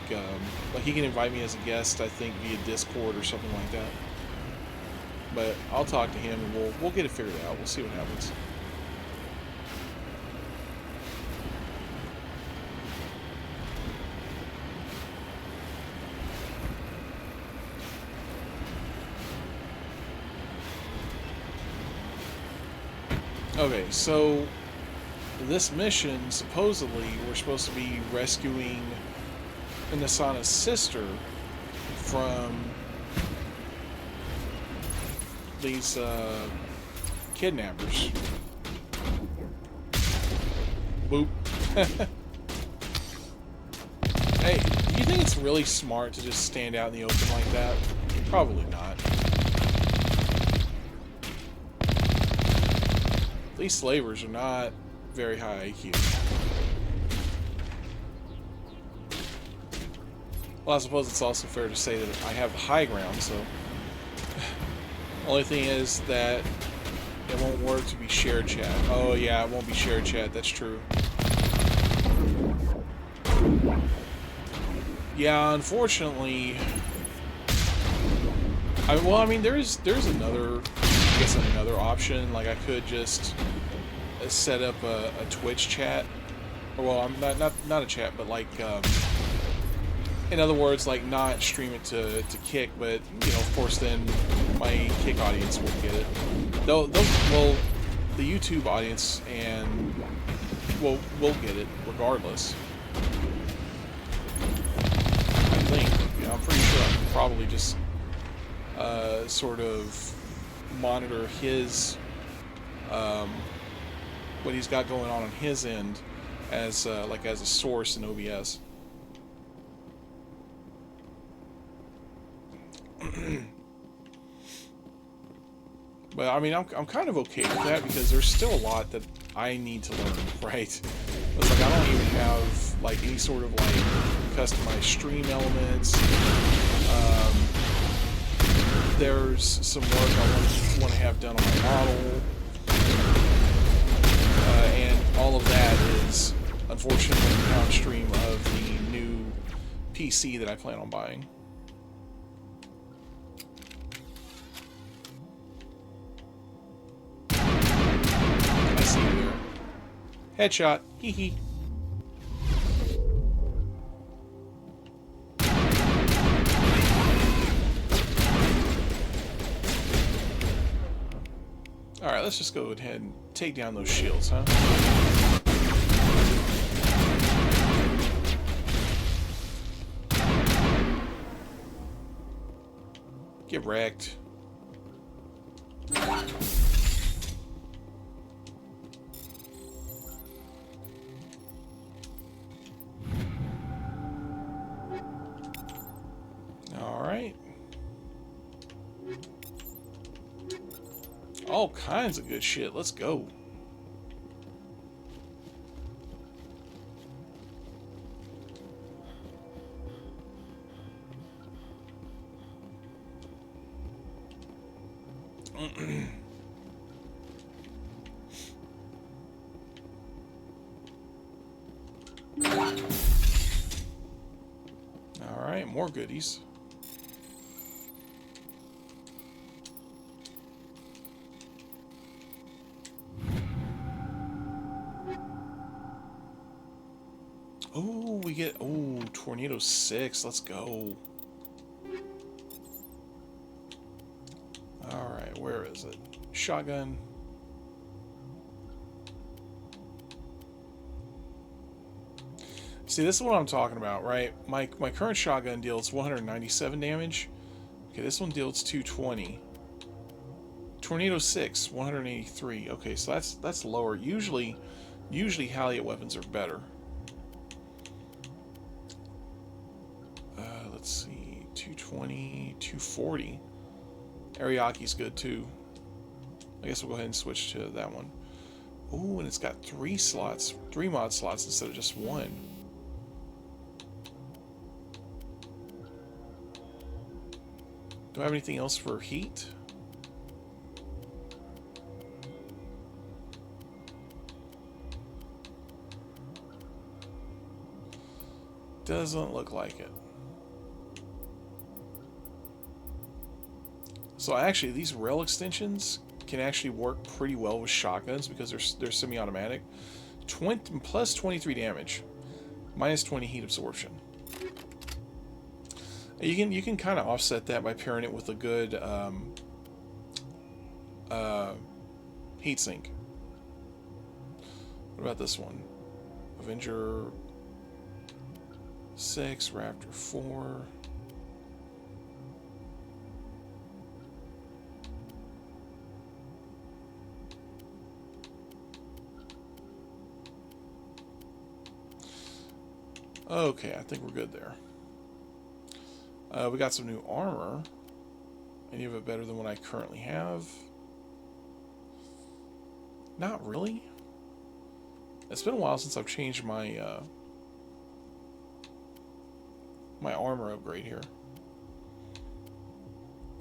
he can invite me as a guest, I think via Discord or something like that. But I'll talk to him and we'll get it figured out. We'll see what happens. Okay, so this mission, supposedly, we're supposed to be rescuing Nasana's sister from these kidnappers. Boop. Hey, do you think it's really smart to just stand out in the open like that? Probably not. These slavers are not very high IQ. Well, I suppose it's also fair to say that I have the high ground, so... Only thing is that it won't work to be shared chat. Oh yeah, it won't be shared chat, that's true. Yeah, unfortunately... I mean, there's another... I guess another option. Like, I could just set up a Twitch chat. Or, well, I'm not a chat, but like... in other words, like, not stream it to Kick, but, you know, of course, then my Kick audience will get it. Well, the YouTube audience and will get it regardless. I think. You know, I'm pretty sure I can probably just sort of monitor his what he's got going on his end as like as a source in OBS. But I mean, I'm kind of okay with that because there's still a lot that I need to learn, right? It's like I don't even have like any sort of like customized stream elements. There's some work I want to have done on my model, and all of that is unfortunately downstream of the new PC that I plan on buying. Headshot. Hee hee. Alright, let's just go ahead and take down those shields, huh? Get wrecked. All kinds of good shit. Let's go. Alright, more goodies. Oh, we get... Oh, Tornado 6. Let's go. Alright, where is it? Shotgun. See, this is what I'm talking about, right? My current shotgun deals 197 damage. Okay, this one deals 220. Tornado 6, 183. Okay, so that's lower. Usually Halliot weapons are better. Let's see, 220, 240. Ariaki's good too. I guess we'll go ahead and switch to that one. Ooh, and it's got 3 slots, 3 mod slots instead of just 1. Do I have anything else for heat? Doesn't look like it. So actually, these rail extensions can actually work pretty well with shotguns because they're semi-automatic. Plus 23 damage, minus 20 heat absorption. You can kind of offset that by pairing it with a good heatsink. What about this one? Avenger 6, Raptor 4. Okay, I think we're good there. We got some new armor. Any of it better than what I currently have? Not really. It's been a while since I've changed my my armor upgrade here.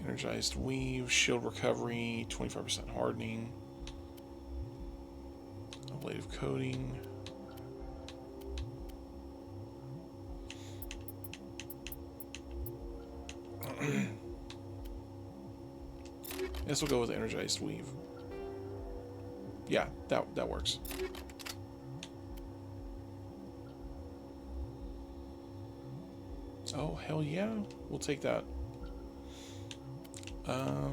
Energized weave, shield recovery, 25% hardening, ablative coating. Guess we'll go with energized weave. Yeah, that works. Oh hell yeah, we'll take that. All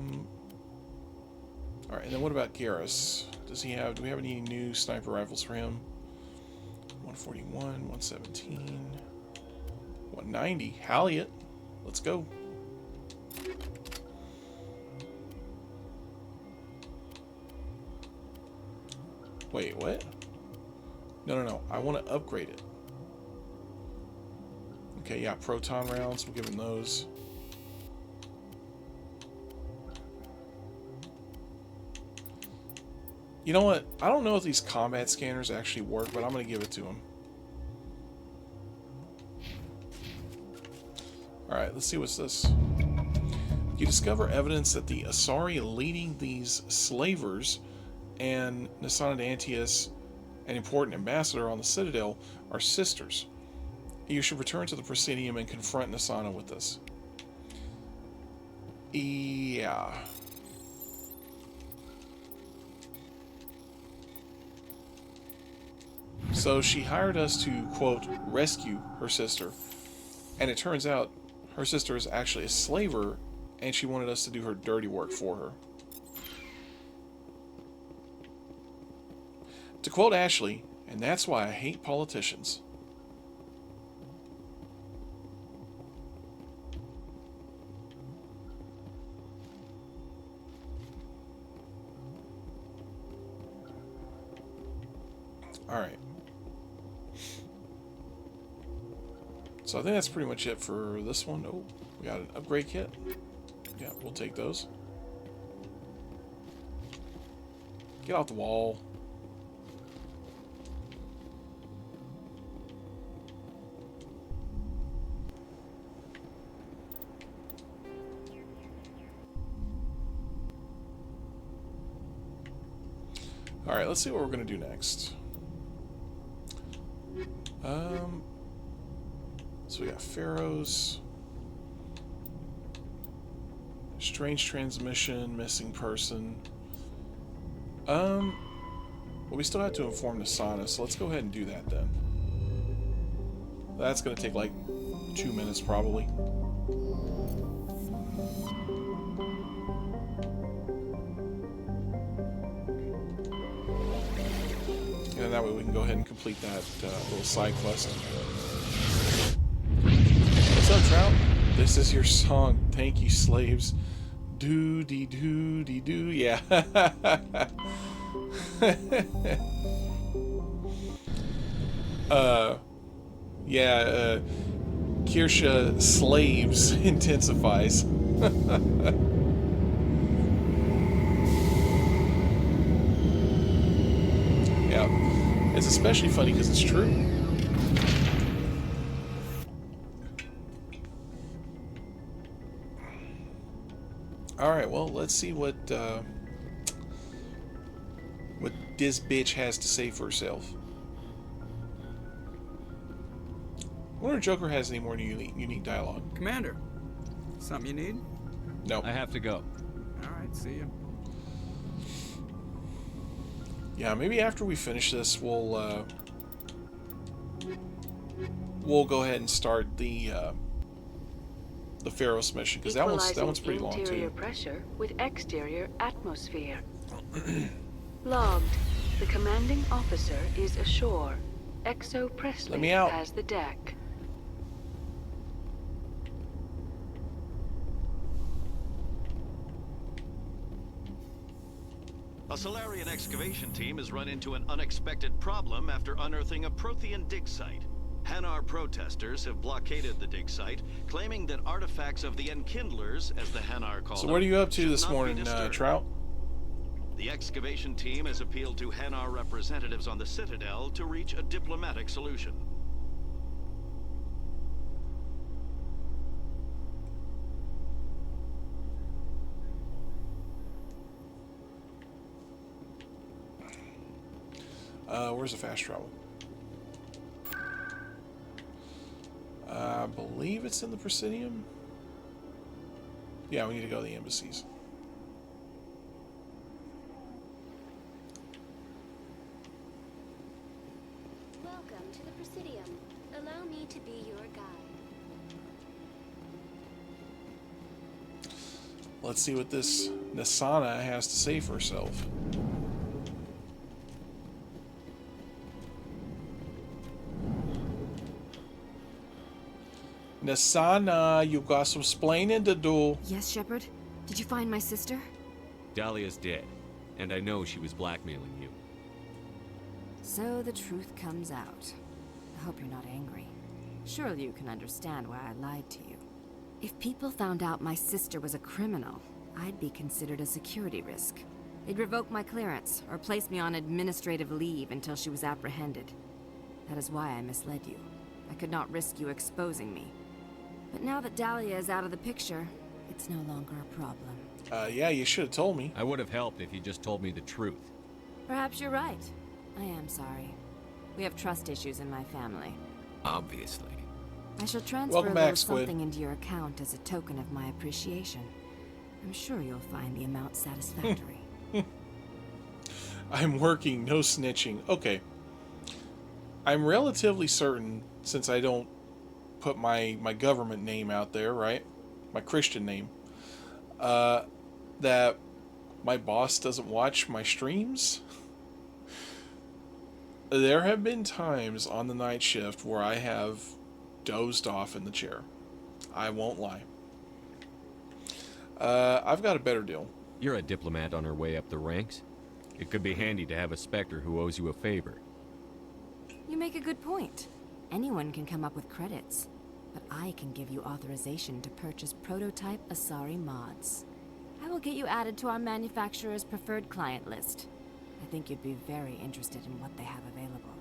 right, and then what about Garrus? Do we have any new sniper rifles for him? 141, 117, 190. Halliot, let's go. Wait, what? No. I want to upgrade it. Okay, yeah, proton rounds. We'll give him those. You know what? I don't know if these combat scanners actually work, but I'm going to give it to him. Alright, let's see what's this. You discover evidence that the Asari leading these slavers and Nasana Dantius, an important ambassador on the Citadel, are sisters. You should return to the Presidium and confront Nasana with this. Yeah. So she hired us to, quote, rescue her sister. And it turns out her sister is actually a slaver, and she wanted us to do her dirty work for her. To quote Ashley, and that's why I hate politicians. Alright. So I think that's pretty much it for this one. Oh, we got an upgrade kit. Yeah, we'll take those. Get off the wall. Alright, let's see what we're going to do next. So we got Pharaohs. Strange transmission, missing person. Well, we still have to inform Nassana, so let's go ahead and do that then. That's going to take like 2 minutes probably. And that way we can go ahead and complete that little side quest. What's up, Trout? This is your song. Thank you, slaves. Do-dee-do-dee-do. Yeah. Yeah, Kirsha slaves intensifies. Yeah. It's especially funny because it's true. Alright, well, let's see what this bitch has to say for herself. I wonder if Joker has any more unique dialogue. Commander, something you need? No. I have to go. All right, see you. Yeah, maybe after we finish this, we'll go ahead and start the Pharaoh's mission, because that one's pretty long interior too. pressure with exterior atmosphere. Logged. The commanding officer is ashore. Exo Presley Let me out. has the deck. A Solarian excavation team has run into an unexpected problem after unearthing a Prothean dig site. Hanar protesters have blockaded the dig site, claiming that artifacts of the Enkindlers, as the Hanar call So them, what are you up to should this not be morning, disturbed. Trout? The excavation team has appealed to Hanar representatives on the Citadel to reach a diplomatic solution. Where's the fast travel? I believe it's in the Presidium. Yeah, we need to go to the embassies. Welcome to the Presidium. Allow me to be your guide. Let's see what this Nassana has to say for herself. Nassana, you got some splaining to do. Yes, Shepard? Did you find my sister? Dahlia's dead, and I know she was blackmailing you. So the truth comes out. I hope you're not angry. Surely you can understand why I lied to you. If people found out my sister was a criminal, I'd be considered a security risk. They'd revoke my clearance, or place me on administrative leave until she was apprehended. That is why I misled you. I could not risk you exposing me. But now that Dahlia is out of the picture, it's no longer a problem. Yeah, you should have told me. I would have helped if you just told me the truth. Perhaps you're right. I am sorry. We have trust issues in my family. Obviously. I shall transfer Welcome a back, little Squid. something into your account as a token of my appreciation. I'm sure you'll find the amount satisfactory. I'm working, no snitching. Okay. I'm relatively certain, since I don't put my government name out there, right? My Christian name. That my boss doesn't watch my streams. There have been times on the night shift where I have dozed off in the chair. I won't lie. I've got a better deal. You're a diplomat on her way up the ranks. It could be handy to have a Spectre who owes you a favor. You make a good point. Anyone can come up with credits. But I can give you authorization to purchase prototype Asari mods. I will get you added to our manufacturer's preferred client list. I think you'd be very interested in what they have available.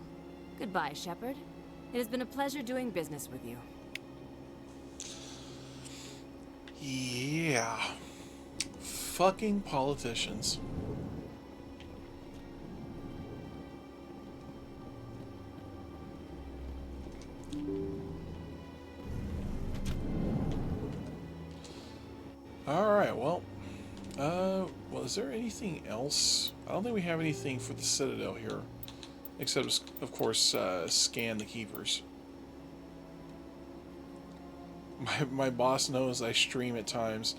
Goodbye, Shepard. It has been a pleasure doing business with you. Yeah. Fucking politicians. Alright, well, is there anything else? I don't think we have anything for the Citadel here. Except, of course, scan the Keepers. My boss knows I stream at times,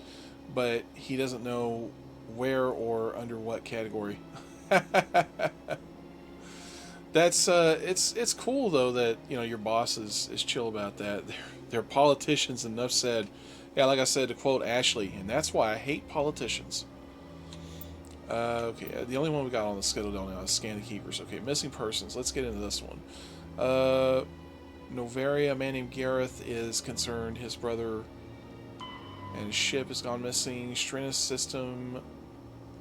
but he doesn't know where or under what category. That's, it's cool, though, that, you know, your boss is chill about that. They're politicians, enough said. Yeah, like I said, to quote Ashley, and that's why I hate politicians. Okay, the only one we got on the schedule now is scan the Keepers. Okay, missing persons. Let's get into this one. Novaria, a man named Gareth, is concerned. His brother and his ship has gone missing. Strenus system,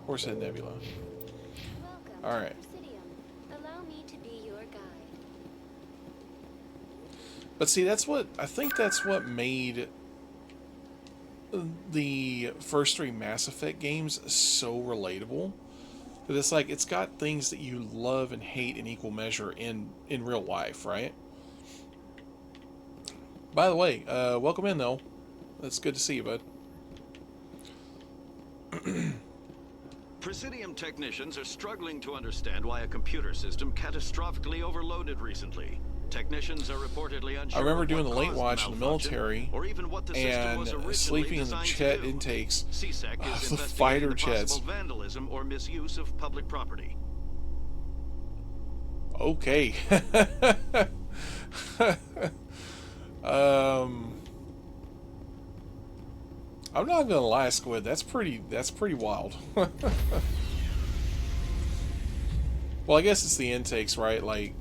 Horsehead Nebula. Alright. Allow me to be your guide. But see, that's what, I think that's what made the first 3 Mass Effect games so relatable. That it's like, it's got things that you love and hate in equal measure in real life, right? By the way, welcome in, though. It's good to see you, bud. Presidium technicians are struggling to understand why a computer system catastrophically overloaded recently. Technicians are reportedly unsure. I remember of doing what the late caused watch in the military or even what the system was and originally sleeping in the designed jet to do. intakes CSEC is of the investigating fighter the jets. possible vandalism or misuse of public property. Okay. I'm not gonna lie, Squid. That's pretty wild. Well, I guess it's the intakes, right? Like,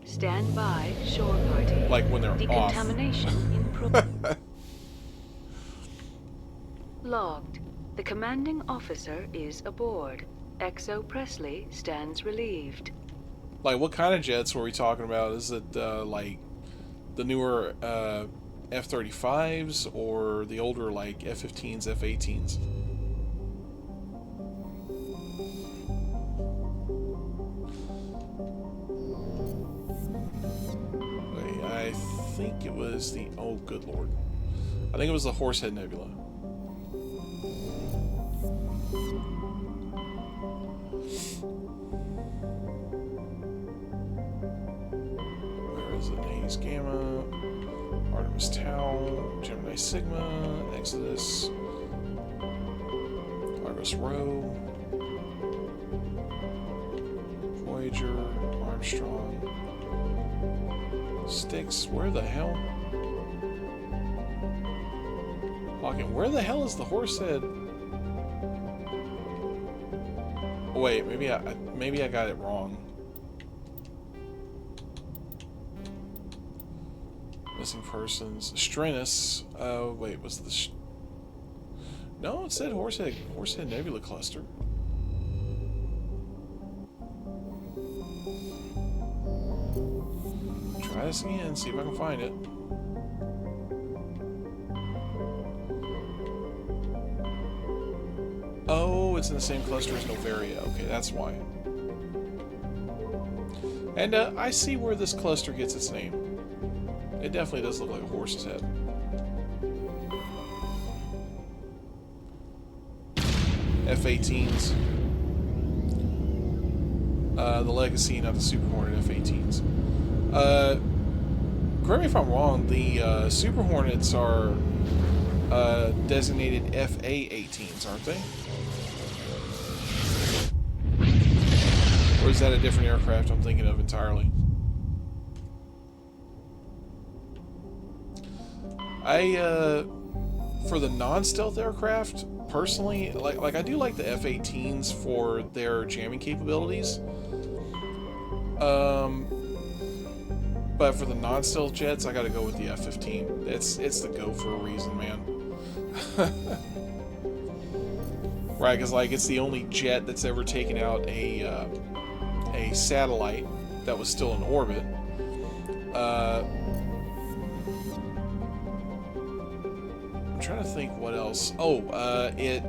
Stand by, shore party. like when they're off. Decontamination in progress. Logged. The commanding officer is aboard. Exo Presley stands relieved. Like, what kind of jets were we talking about? Is it like the newer F-35s or the older like F-15s, F-18s? Wait, I think it was the, oh good lord, I think it was the Horsehead Nebula. Where is it? Hades Gamma, Artemis Tau, Gemini Sigma, Exodus, Argus Rho, Voyager, Armstrong, Styx. Where the hell? Fucking, where the hell is the Horsehead? Oh, wait, maybe I got it wrong. Missing persons. Strenus. Wait, was this? No, it said Horsehead Nebula Cluster. Try this again. See if I can find it. Oh, it's in the same cluster as Novaria. Okay, that's why. And I see where this cluster gets its name. It definitely does look like a horse's head. F-18s. The Legacy, not the Super Hornet F-18s. Correct me if I'm wrong, the Super Hornets are designated FA-18s, aren't they? Or is that a different aircraft I'm thinking of entirely? For the non-stealth aircraft, personally, like I do like the F-18s for their jamming capabilities. But for the non-stealth jets, I gotta go with the F-15. It's the go for a reason, man. Right, because like it's the only jet that's ever taken out a satellite that was still in orbit. I'm trying to think what else. Oh, it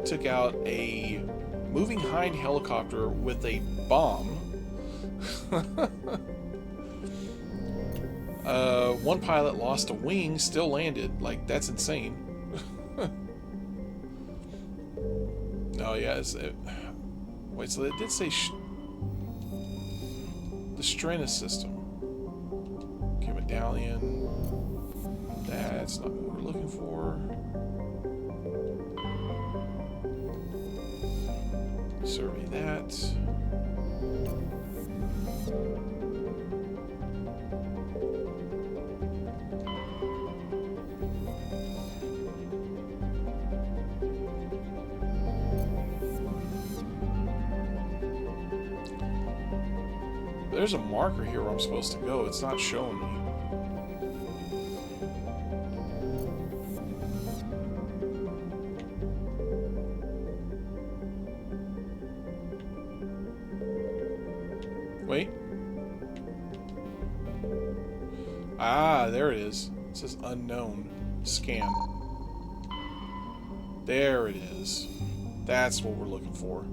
took out a moving hind helicopter with a bomb. One pilot lost a wing, still landed. Like, that's insane. Oh, yeah. Wait, so it did say the Strenna system. Okay, medallion. That's not what we're looking for. Survey that. There's a marker here where I'm supposed to go. It's not showing me. Wait. Ah, there it is. It says unknown. Scan. There it is. That's what we're looking for.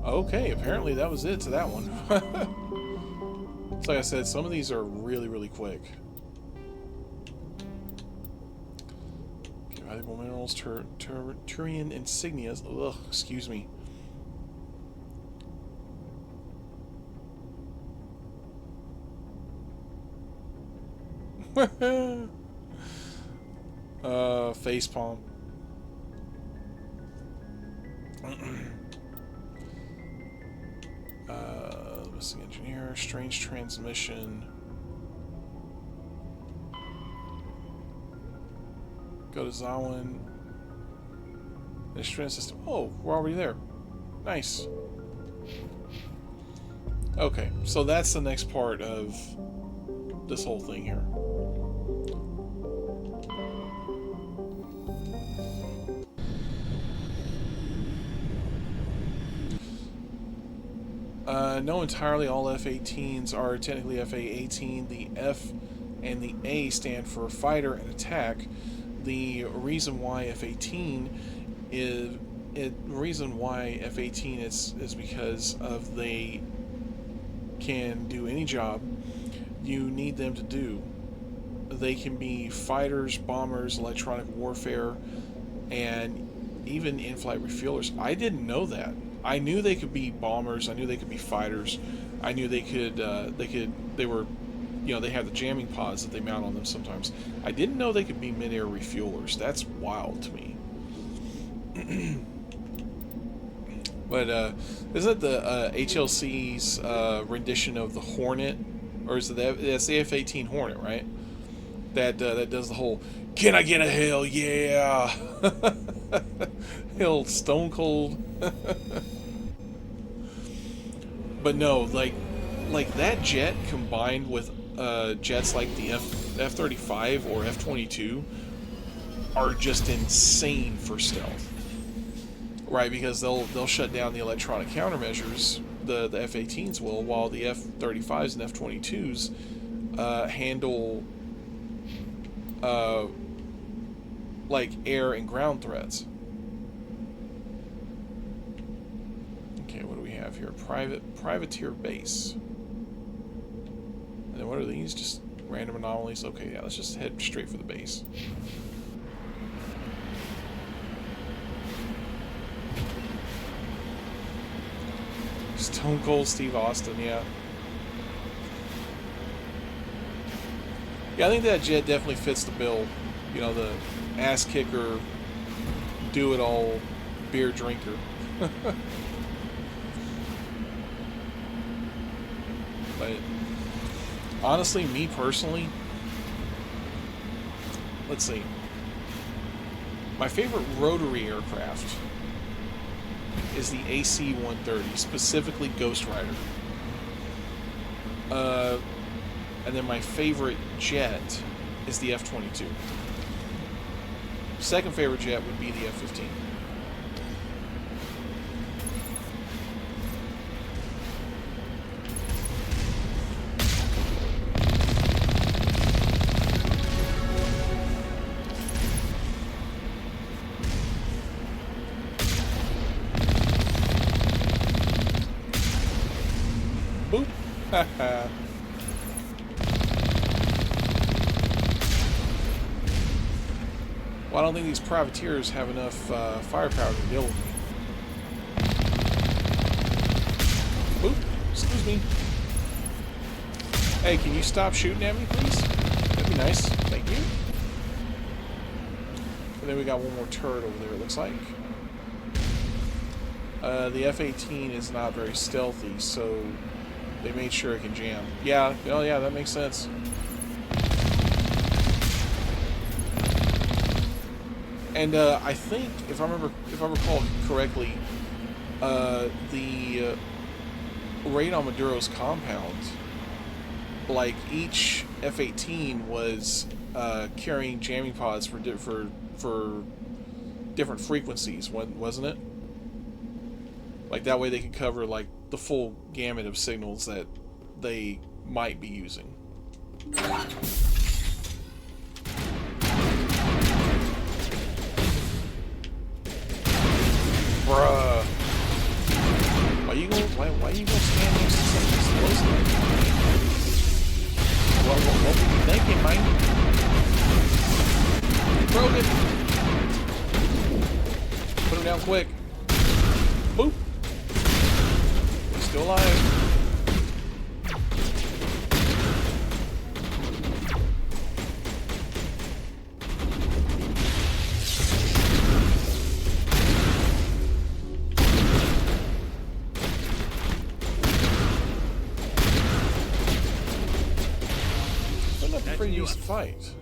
Okay, apparently that was it to that one. It's like I said, some of these are really, really quick. Okay, valuable minerals, Turian insignias. Ugh, excuse me. Facepalm. Missing engineer, strange transmission. Go to Zawin. The Strenna system. Oh, we're already there. Nice. Okay, so that's the next part of this whole thing here. No, entirely all F-18s are technically FA-18. The F and the A stand for fighter and attack. The reason why F-18 is because of they can do any job you need them to do. They can be fighters, bombers, electronic warfare, and even in-flight refuelers. I didn't know that. I knew they could be bombers. I knew they could be fighters. I knew they were, you know, they have the jamming pods that they mount on them sometimes. I didn't know they could be mid-air refuelers. That's wild to me. But isn't it the HLC's rendition of the Hornet, or is it that's the F-18 Hornet, right? That does the whole "Can I get a hell yeah?" Hell, Stone Cold. But no, like that jet combined with jets like the F-35 or F-22 are just insane for stealth. Right, because they'll shut down the electronic countermeasures, the F-18s will, while the F-35s and F-22s handle like air and ground threats. Okay, what do we have here? Privateer base. And then what are these? Just random anomalies? Okay, yeah, let's just head straight for the base. Stone Cold Steve Austin, yeah. Yeah, I think that jet definitely fits the bill. You know, the ass kicker, do it all, beer drinker. But honestly, me personally, let's see. My favorite rotary aircraft is the AC-130, specifically Ghost Rider. And then my favorite jet is the F-22. Second favorite jet would be the F-15. Boop. Well, I don't think these privateers have enough firepower to deal with me. Oop, excuse me. Hey, can you stop shooting at me, please? That'd be nice. Thank you. And then we got one more turret over there, it looks like. The F-18 is not very stealthy, so they made sure it can jam. Yeah, oh yeah, that makes sense. And I think, if I recall correctly, the raid on Maduro's compound, like each F-18 was carrying jamming pods for different frequencies, wasn't it? Like that way they could cover like the full gamut of signals that they might be using. Bruh. Why you gonna stand next to something explosive? What were you thinking, man? Broke it. Put him down quick. Boop. He's still alive. Pretty decent fight.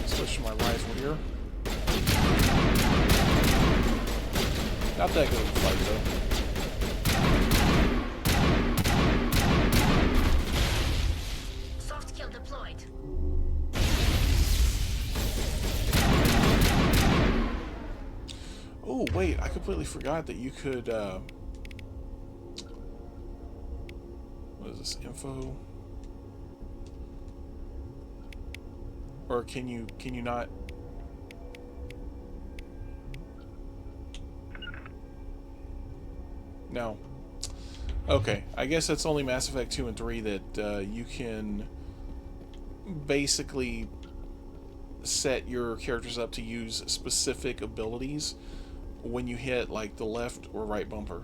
Switch to my rifle here. Not that good of a fight though. Soft kill deployed. Oh wait, I completely forgot that you could. What is this info? Or can you not? No. Okay, I guess that's only Mass Effect 2 and 3 that you can basically set your characters up to use specific abilities when you hit like the left or right bumper.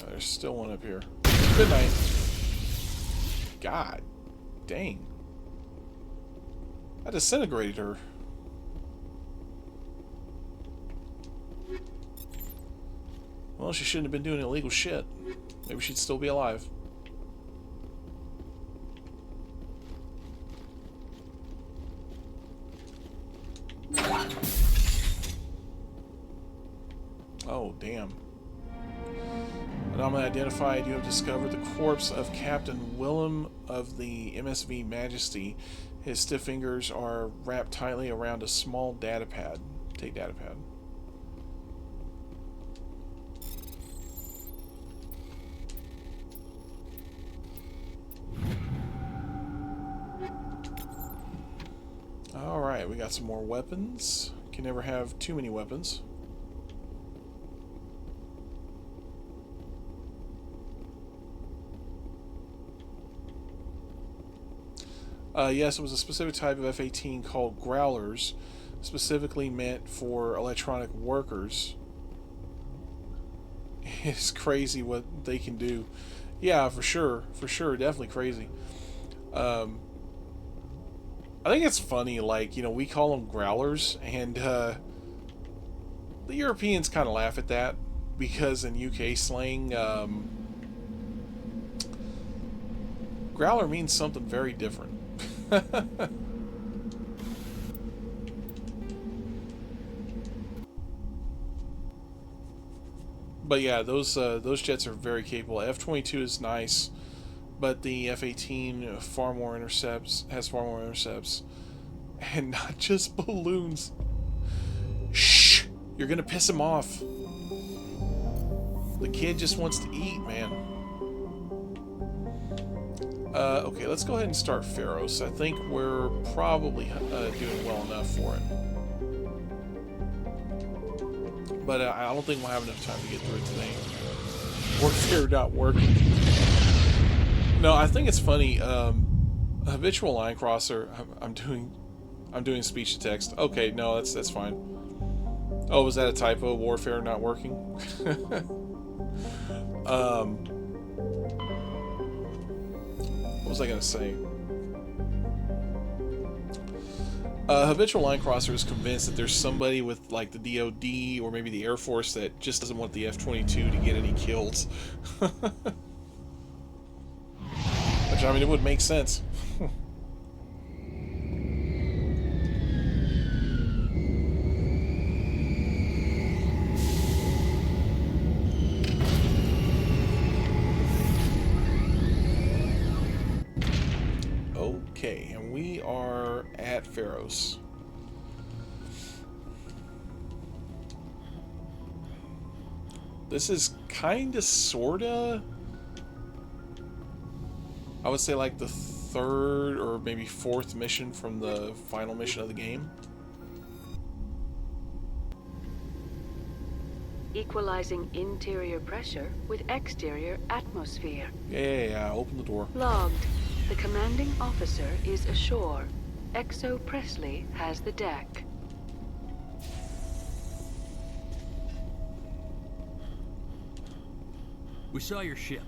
There's still one up here. Good night. God dang. I disintegrated her. Well, she shouldn't have been doing illegal shit. Maybe she'd still be alive. Oh, damn. Anomaly identified. You have discovered the corpse of Captain Willem of the MSV Majesty. His stiff fingers are wrapped tightly around a small datapad. Take datapad. Alright, we got some more weapons. Can never have too many weapons. Yes, it was a specific type of F-18 called Growlers, specifically meant for electronic workers. It's crazy what they can do. Yeah, for sure, definitely crazy. I think it's funny, like, you know, we call them Growlers, and the Europeans kind of laugh at that, because in UK slang, Growler means something very different. But yeah, those jets are very capable. F-22 is nice, but the F-18 has far more intercepts, and not just balloons. Shh! You're gonna piss him off. The kid just wants to eat, man. Okay, let's go ahead and start Pharos. I think we're probably doing well enough for it. But I don't think we'll have enough time to get through it today. Warfare not working. No, I think it's funny. Habitual line crosser. I'm doing speech to text. Okay, no, that's fine. Oh, was that a typo? Warfare not working. What was I gonna say? Habitual line crosser is convinced that there's somebody with like the DoD or maybe the Air Force that just doesn't want the F-22 to get any kills. Which, I mean, it would make sense. Okay, and we are at Pharos. This is kinda, sorta, I would say like the third or maybe fourth mission from the final mission of the game. Equalizing interior pressure with exterior atmosphere. Yeah, open the door. Logged. The commanding officer is ashore. Exo Presley has the deck. We saw your ship.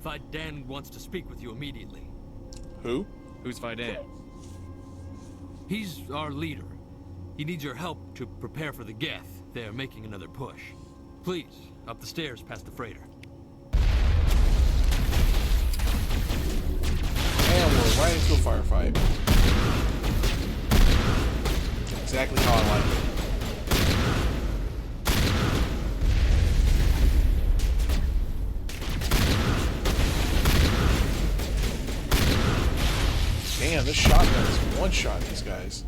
Faidan wants to speak with you immediately. Who? Who's Faidan? He's our leader. He needs your help to prepare for the Geth. They're making another push. Please, up the stairs past the freighter. And we're right into a firefight. Exactly how I like it. Damn, this shotgun is one-shot these guys.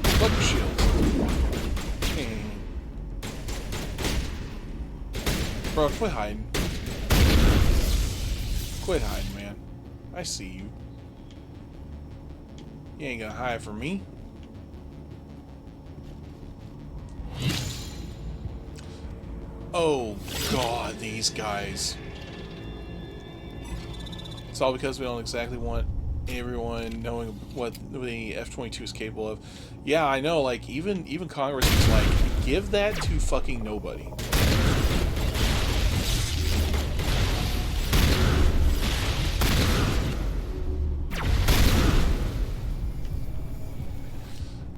Fuck your shields. Bro, quit hiding. Quit hiding, man. I see you. You ain't gonna hide from me. Oh god, these guys. It's all because we don't exactly want everyone knowing what the F-22 is capable of. Yeah, I know, like, even Congress is like, give that to fucking nobody.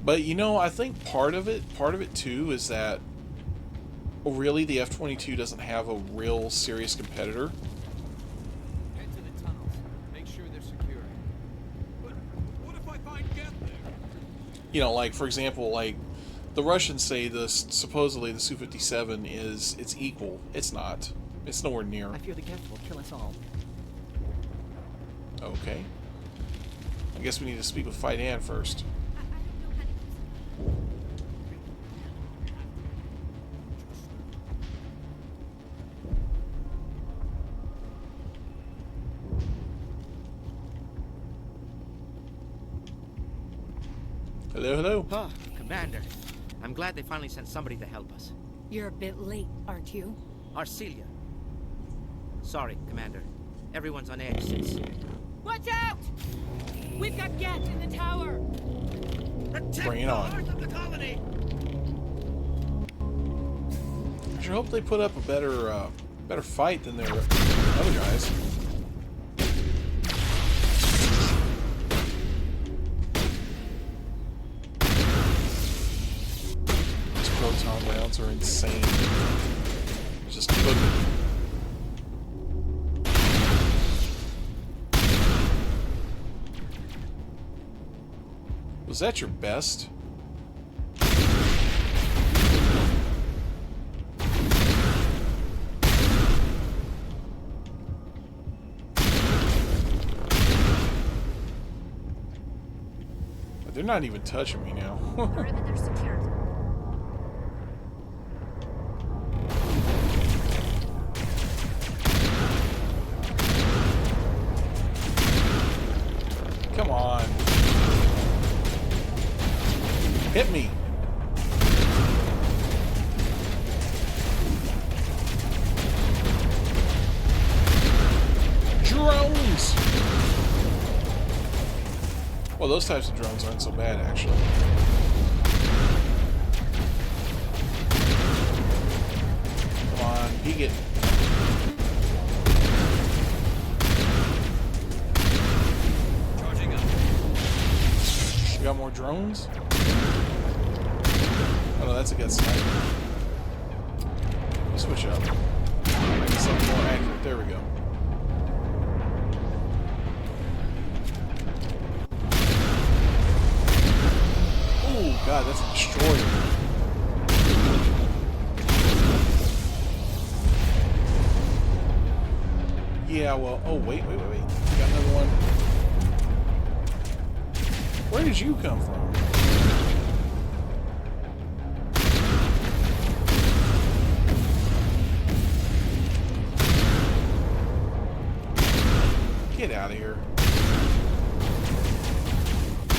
But, you know, I think part of it too is that really the F-22 doesn't have a real serious competitor. Head to the tunnels. Make sure they're secure. But what if I find Geth there? You know, like, for example, like, the Russians say supposedly the Su-57 it's equal. It's not. It's nowhere near. I fear the Geth will kill us all. Okay. I guess we need to speak with Faidan first. Hello, hello. Oh, Commander. I'm glad they finally sent somebody to help us. You're a bit late, aren't you? Arcelia. Sorry, Commander. Everyone's on edge since... Watch out! We've got Geth in the tower! Bring it on. Of the colony. I sure hope they put up a better fight than their other guys. These proton rounds are insane. Just cooking. Was that your best? They're not even touching me now. Perimeter secured. Come on. Hit me. drones. Well, those types of drones aren't so bad, actually. Come on, peek it. Charging up. We got more drones? Oh no, that's a good sniper. Switch up. Make something more accurate. There we go. Oh god, that's a destroyer. Yeah, well, oh wait. We got another one. Where did you come from? Get out of here.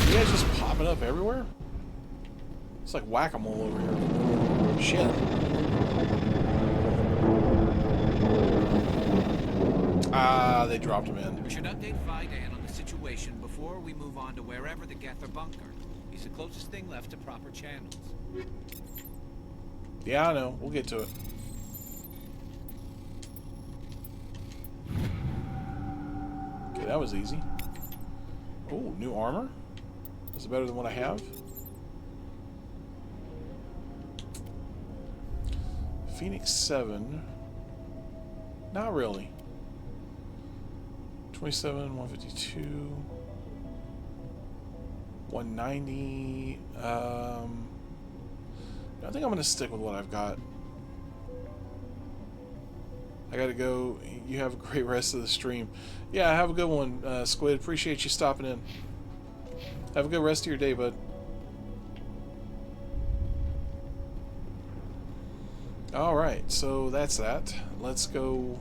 You guys just popping up everywhere? It's like whack-a-mole over here. Shit. Ah, they dropped him in. We should update Faidan on the situation before we move on to wherever the Geth are bunkered. He's the closest thing left to proper channels. Yeah, I know. We'll get to it. Okay, that was easy. Oh, new armor? Is it better than what I have? Phoenix 7. Not really. 27, 152, 190. I think I'm going to stick with what I've got. I gotta go. You have a great rest of the stream. Yeah, have a good one, Squid. Appreciate you stopping in. Have a good rest of your day, bud. Alright, so that's that. Let's go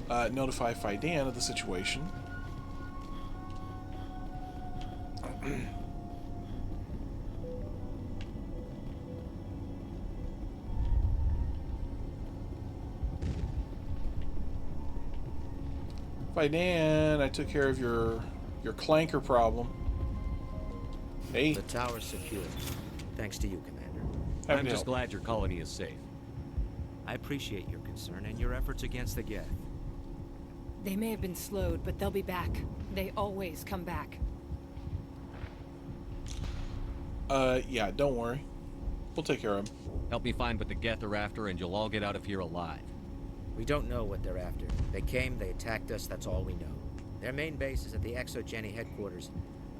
notify Faidan of the situation. Faidan, I took care of your clanker problem. Hey. The tower's secure. Thanks to you, Commander. I'm just glad your colony is safe. I appreciate your concern and your efforts against the Geth. They may have been slowed, but they'll be back. They always come back. Yeah, don't worry. We'll take care of them. Help me find what the Geth are after, and you'll all get out of here alive. We don't know what they're after. They came, they attacked us, that's all we know. Their main base is at the ExoGeni headquarters.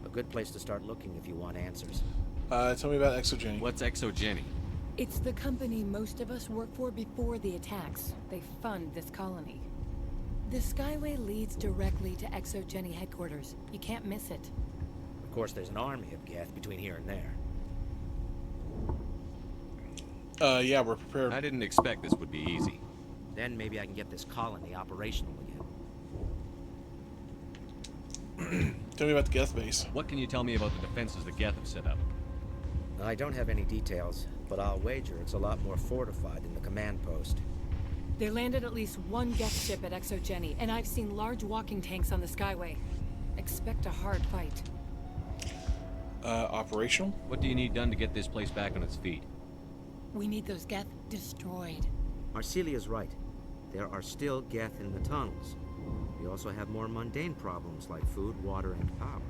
A good place to start looking if you want answers. Tell me about ExoGeni. What's ExoGeni? It's the company most of us work for before the attacks. They fund this colony. The Skyway leads directly to ExoGeni headquarters. You can't miss it. Of course, there's an army of Geth between here and there. Yeah, we're prepared. I didn't expect this would be easy. Then maybe I can get this colony operational again. Tell me about the Geth base. What can you tell me about the defenses the Geth have set up? I don't have any details, but I'll wager it's a lot more fortified than the command post. They landed at least one Geth ship at ExoGeni, and I've seen large walking tanks on the Skyway. Expect a hard fight. Operational? What do you need done to get this place back on its feet? We need those Geth destroyed. Marcelia's right. There are still Geth in the tunnels. We also have more mundane problems like food, water, and power.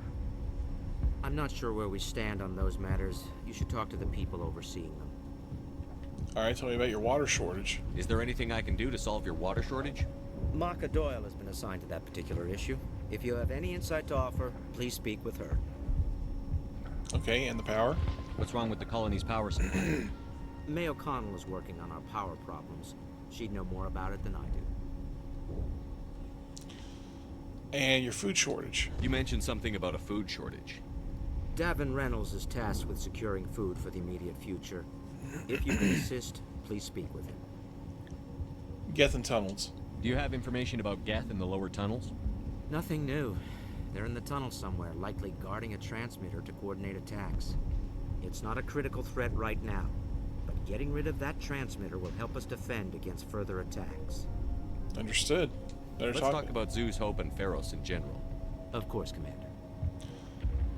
I'm not sure where we stand on those matters. You should talk to the people overseeing them. Alright, tell me about your water shortage. Is there anything I can do to solve your water shortage? Maka Doyle has been assigned to that particular issue. If you have any insight to offer, please speak with her. Okay, and the power? What's wrong with the colony's power supply? May O'Connell is working on our power problems. She'd know more about it than I do. And your food shortage. You mentioned something about a food shortage. Davin Reynolds is tasked with securing food for the immediate future. If you can assist, please speak with him. Geth and tunnels. Do you have information about Geth in the lower tunnels? Nothing new. They're in the tunnel somewhere, likely guarding a transmitter to coordinate attacks. It's not a critical threat right now, but getting rid of that transmitter will help us defend against further attacks. Understood. Let's talk about Zeus, Hope, and Pharos in general. Of course, Commander.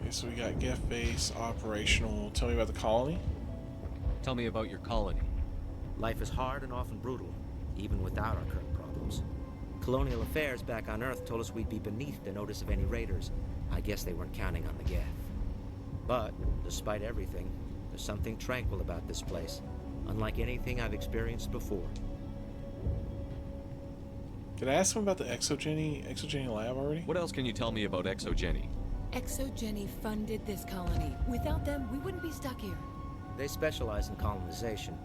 Okay, so we got Geth base operational. Tell me about the colony. Tell me about your colony. Life is hard and often brutal, even without our current problems. Colonial affairs back on Earth told us we'd be beneath the notice of any raiders. I guess they weren't counting on the Geth. But, despite everything, there's something tranquil about this place, unlike anything I've experienced before. Did I ask him about the Exogeny lab already? What else can you tell me about Exogeny? Exogeny funded this colony. Without them, we wouldn't be stuck here. They specialize in colonization.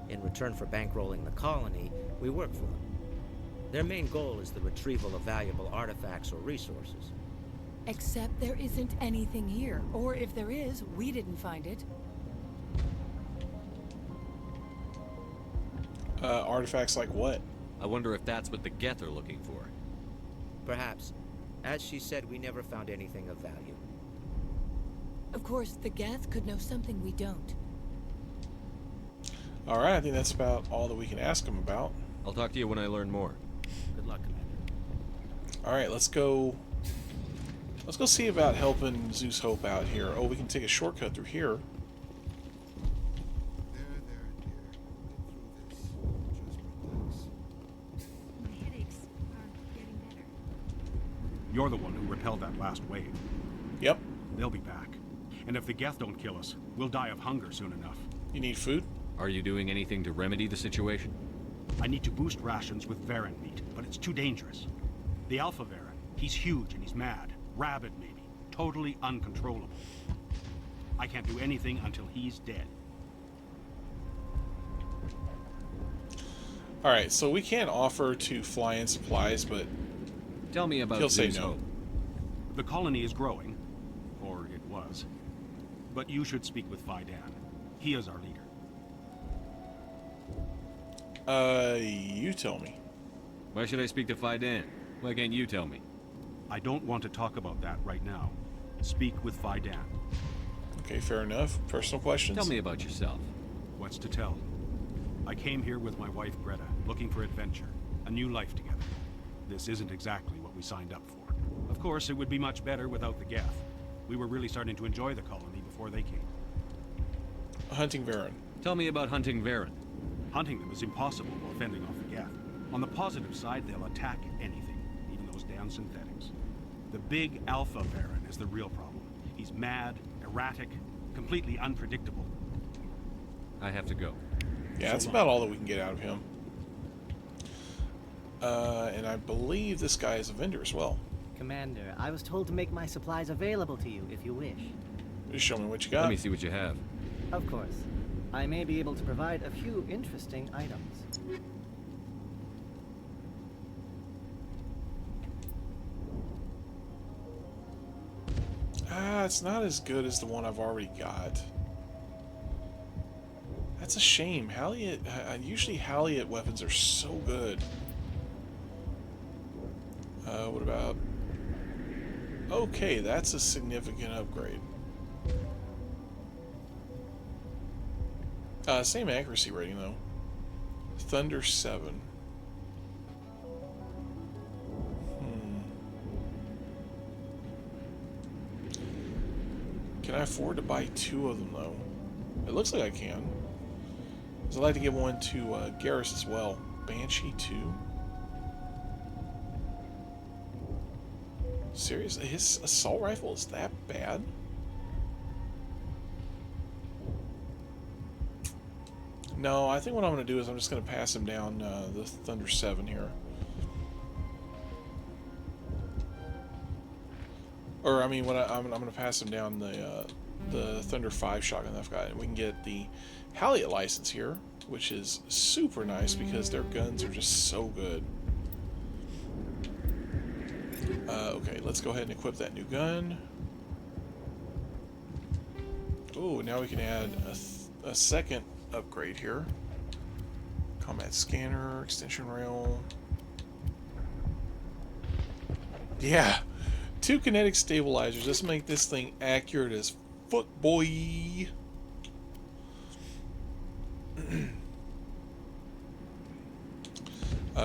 In return for bankrolling the colony, we work for them. Their main goal is the retrieval of valuable artifacts or resources. Except there isn't anything here. Or if there is, we didn't find it. Artifacts like what? I wonder if that's what the Geth are looking for. Perhaps. As she said, we never found anything of value. Of course, the Geth could know something we don't. Alright, I think that's about all that we can ask him about. I'll talk to you when I learn more. Good luck, Commander. Alright, let's go see about helping Zeus Hope out here. Oh, we can take a shortcut through here. You're the one who repelled that last wave. Yep. They'll be back. And if the Geth don't kill us, we'll die of hunger soon enough. You need food? Are you doing anything to remedy the situation? I need to boost rations with Varen meat, but it's too dangerous. The Alpha Varen, he's huge and he's mad. Rabid, maybe. Totally uncontrollable. I can't do anything until he's dead. Alright, so we can offer to fly in supplies, but tell me about he'll say Zeus no. Hope. The colony is growing, or it was. But you should speak with Faidan. He is our leader. You tell me. Why should I speak to Faidan? Why can't you tell me? I don't want to talk about that right now. Speak with Faidan. Okay, fair enough. Personal questions? Tell me about yourself. What's to tell? I came here with my wife Greta, looking for adventure, a new life together. This isn't exactly what we signed up for. Of course, it would be much better without the Geth. We were really starting to enjoy the colony before they came. Hunting Varen. Tell me about hunting Varen. Hunting them is impossible while fending off the Geth. On the positive side, they'll attack anything, even those damn synthetics. The big Alpha Varen is the real problem. He's mad, erratic, completely unpredictable. I have to go. Yeah, that's about all that we can get out of him. And I believe this guy is a vendor as well. Commander, I was told to make my supplies available to you if you wish. Just show me what you got. Let me see what you have. Of course. I may be able to provide a few interesting items. It's not as good as the one I've already got. That's a shame. Usually Halliot weapons are so good. What about... Okay, that's a significant upgrade. Same accuracy rating, though. Thunder 7. Can I afford to buy 2 of them, though? It looks like I can. I'd like to give one to Garrus as well. Banshee 2. Seriously? His assault rifle is that bad? No, I think what I'm going to do is I'm just going to pass him down the Thunder 7 here. Or, I mean, I'm going to pass him down the Thunder 5 shotgun that I've got. And we can get the Halliot license here, which is super nice because their guns are just so good. Okay, let's go ahead and equip that new gun. Oh, now we can add a second upgrade here. Combat scanner, extension rail. Yeah, 2 kinetic stabilizers. Let's make this thing accurate as fuck, boy.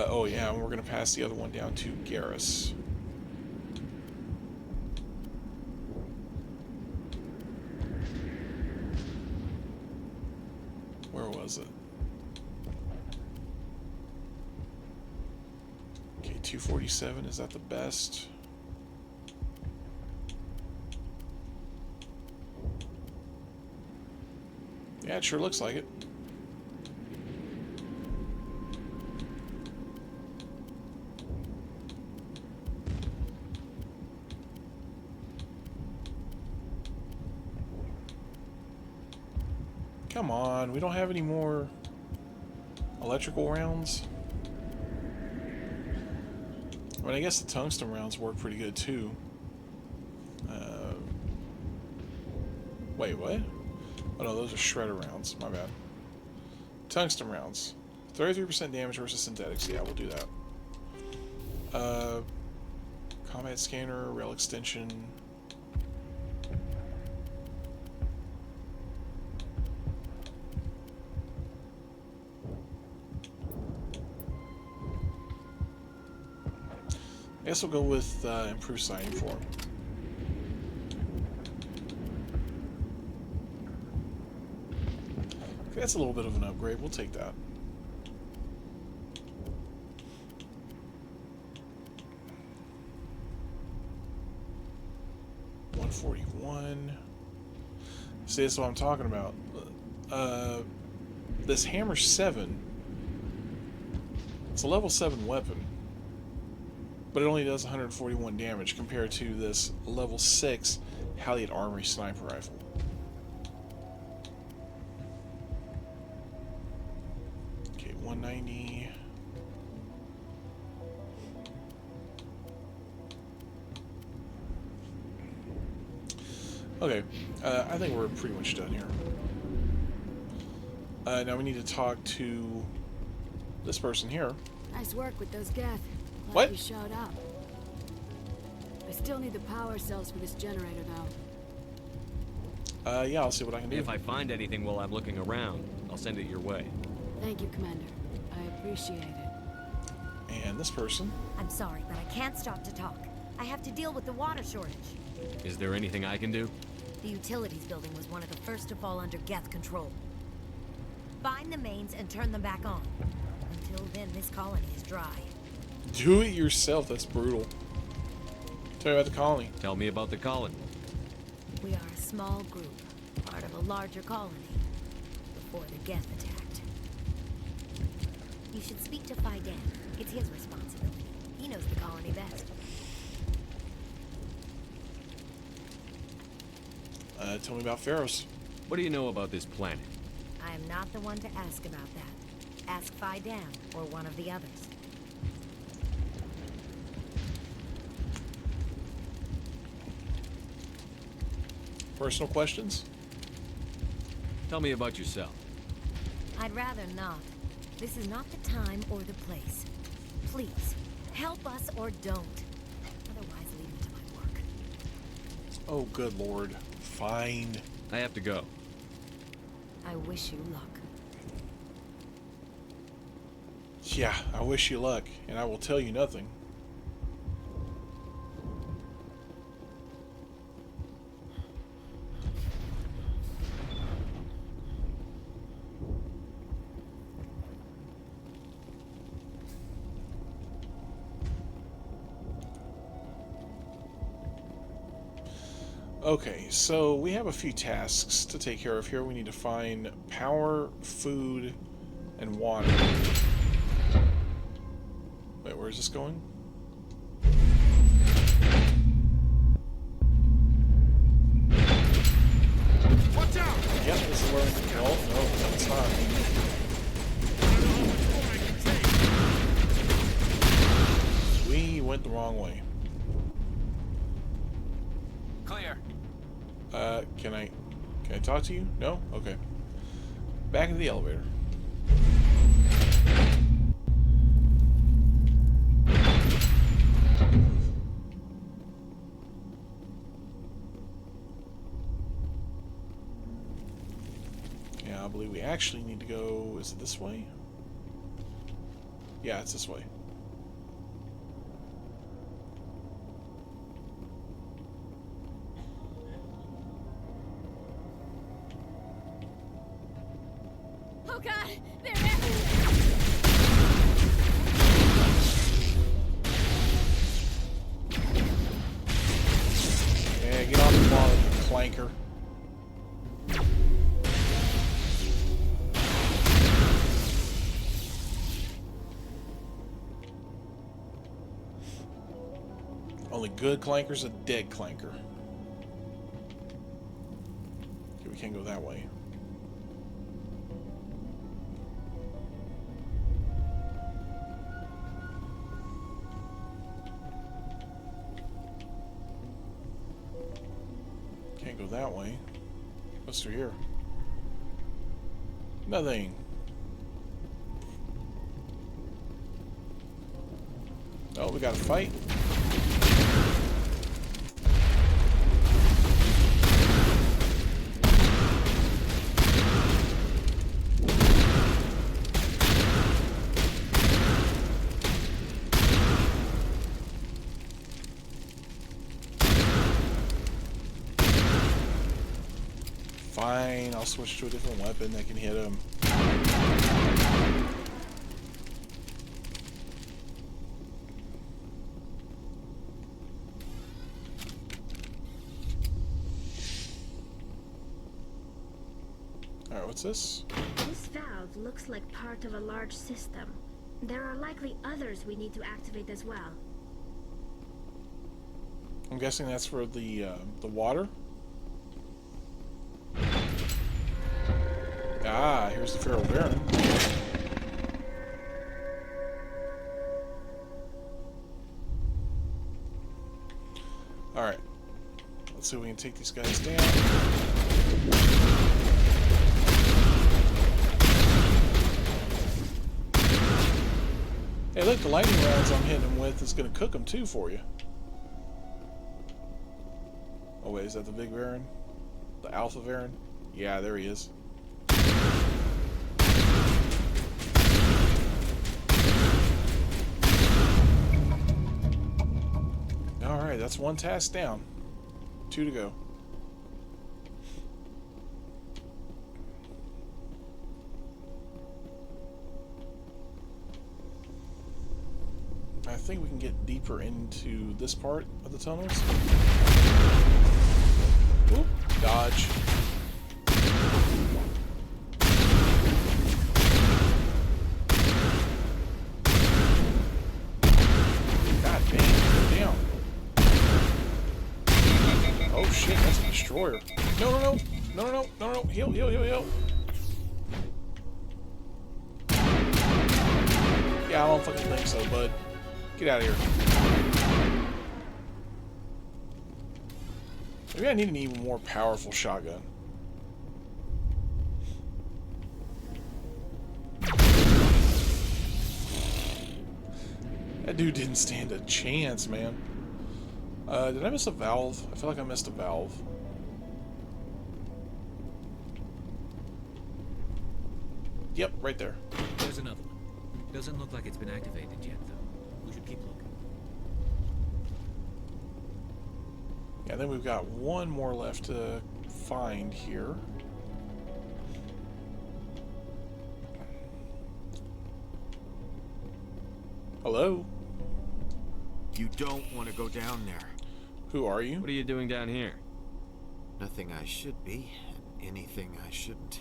Oh yeah, and we're going to pass the other one down to Garrus. Where was it? Okay, 247, is that the best? Yeah, it sure looks like it. Come on, we don't have any more electrical rounds. I mean, I guess the tungsten rounds work pretty good too. Wait, what? Oh no, those are shredder rounds. My bad. Tungsten rounds. 33% damage versus synthetics. Yeah, we'll do that. Combat scanner, rail extension. I guess we'll go with improved sighting for him. Okay, that's a little bit of an upgrade. We'll take that. $141. See, that's what I'm talking about. This Hammer 7, it's a level 7 weapon, but it only does 141 damage compared to this level 6 Halliard Armory sniper rifle. Okay, 190. Okay, I think we're pretty much done here. Now we need to talk to this person here. Nice work with those Geth. Glad What? you showed up. I still need the power cells for this generator, though. Yeah, I'll see what I can do. If I find anything while I'm looking around, I'll send it your way. Thank you, Commander. I appreciate it. And this person. I'm sorry, but I can't stop to talk. I have to deal with the water shortage. Is there anything I can do? The utilities building was one of the first to fall under Geth control. Find the mains and turn them back on. Until then, this colony is dry. Do it yourself. That's brutal. Tell me about the colony. Tell me about the colony. We are a small group, part of a larger colony, before the Geth attacked. You should speak to Faidan. It's his responsibility. He knows the colony best. Tell me about Pharaohs. What do you know about this planet? I am not the one to ask about that. Ask Faidan or one of the others. Personal questions? Tell me about yourself. I'd rather not. This is not the time or the place. Please, help us or don't. Otherwise, leave me to my work. Oh, good lord. Fine. I have to go. I wish you luck. Yeah, I wish you luck, and I will tell you nothing. Okay, so we have a few tasks to take care of here. We need to find power, food, and water. Wait, where is this going? Watch out! Yep, this is where we... Oh, no, it's not. We went the wrong way. Clear. Can I talk to you? No? Okay. Back in the elevator. Yeah, I believe we actually need to go... Is it this way? Yeah, it's this way. Oh god, they're everywhere! Yeah, get off the wall, you clanker. Only good clanker's a dead clanker. Okay, we can't go that way. Can't go that way. What's through here? Nothing. Oh, we got to fight. Fine, I'll switch to a different weapon that can hit him. Alright, what's this? This valve looks like part of a large system. There are likely others we need to activate as well. I'm guessing that's for the water. Ah, here's the Feral Baron. Alright. Let's see if we can take these guys down. Hey, look, the lightning rounds I'm hitting them with is going to cook them too for you. Oh, wait, is that the big Baron? The Alpha Baron? Yeah, there he is. Alright, that's one task down. 2 to go. I think we can get deeper into this part of the tunnels. Oop, dodge. God dang, go down. Oh shit, that's a destroyer. No, no, no. No, no, no, no, no. Heal, heal, heal, heal. Yeah, I don't fucking think so, bud. Get out of here. Maybe I need an even more powerful shotgun. That dude didn't stand a chance, man. Did I miss a valve? I feel like I missed a valve. Yep, right there. There's another one. Doesn't look like it's been activated yet, though. We should keep looking. Yeah, then we've got one more left to find here. Hello? You don't want to go down there. Who are you? What are you doing down here? Nothing I should be, and anything I shouldn't.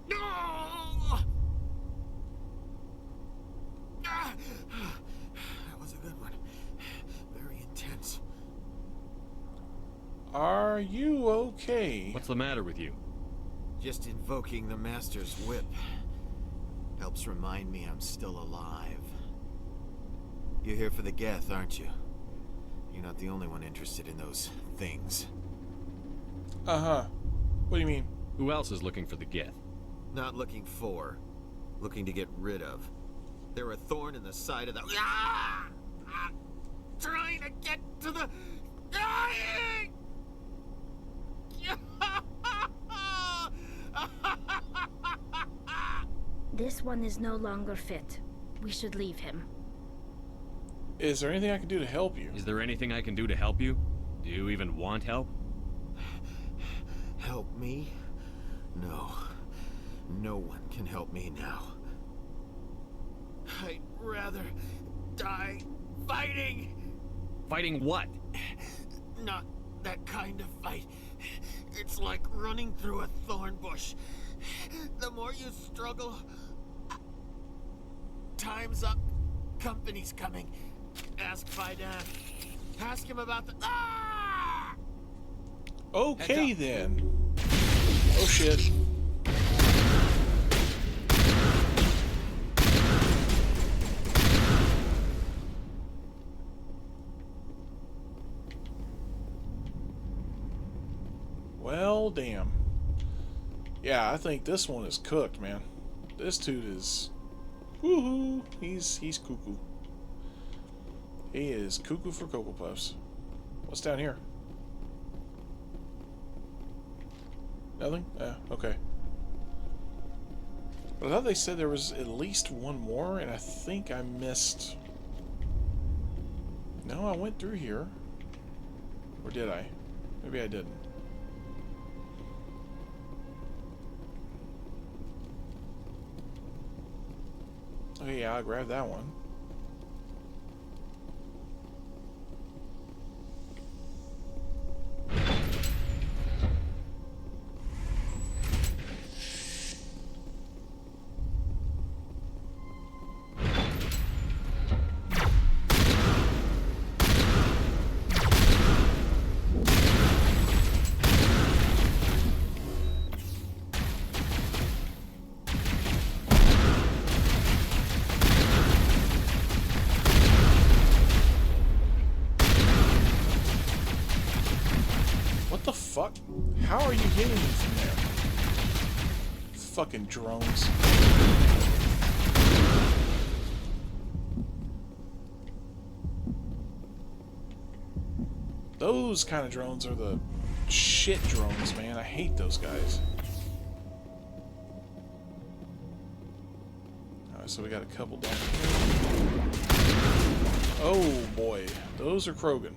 No! That was a good one. Very intense. Are you okay? What's the matter with you? Just invoking the Master's whip helps remind me I'm still alive. You're here for the Geth, aren't you? You're not the only one interested in those things. Uh-huh. What do you mean? Who else is looking for the Geth? Not looking for. Looking to get rid of. They're a thorn in the side of the... Ah! I'm trying to get to the... Dying! This one is no longer fit. We should leave him. Is there anything I can do to help you? Is there anything I can do to help you? Do you even want help? Help me? No. No one can help me now. I'd rather die fighting! Fighting what? Not that kind of fight. It's like running through a thorn bush. The more you struggle... Time's up. Company's coming. Ask Faidan. Ask him about the... Ah! Okay then. Oh shit. Well, damn. Yeah, I think this one is cooked, man. This dude is... Woohoo! He's cuckoo. He is cuckoo for Cocoa Puffs. What's down here? Nothing? Yeah, okay. But I thought they said there was at least one more, and I think I missed... No, I went through here. Or did I? Maybe I didn't. Okay, yeah, I'll grab that one. Fuck? How are you hitting me from there? Fucking drones. Those kind of drones are the shit drones, man. I hate those guys. Alright, so we got a couple down here. Oh boy, those are Krogan.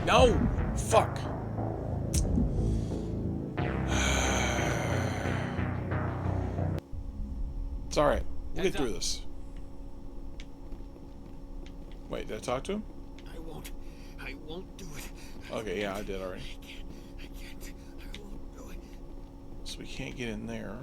No! Fuck! It's alright. We'll get through this. Wait, did I talk to him? I won't do it. Okay, yeah, I did already. I won't do it. So we can't get in there.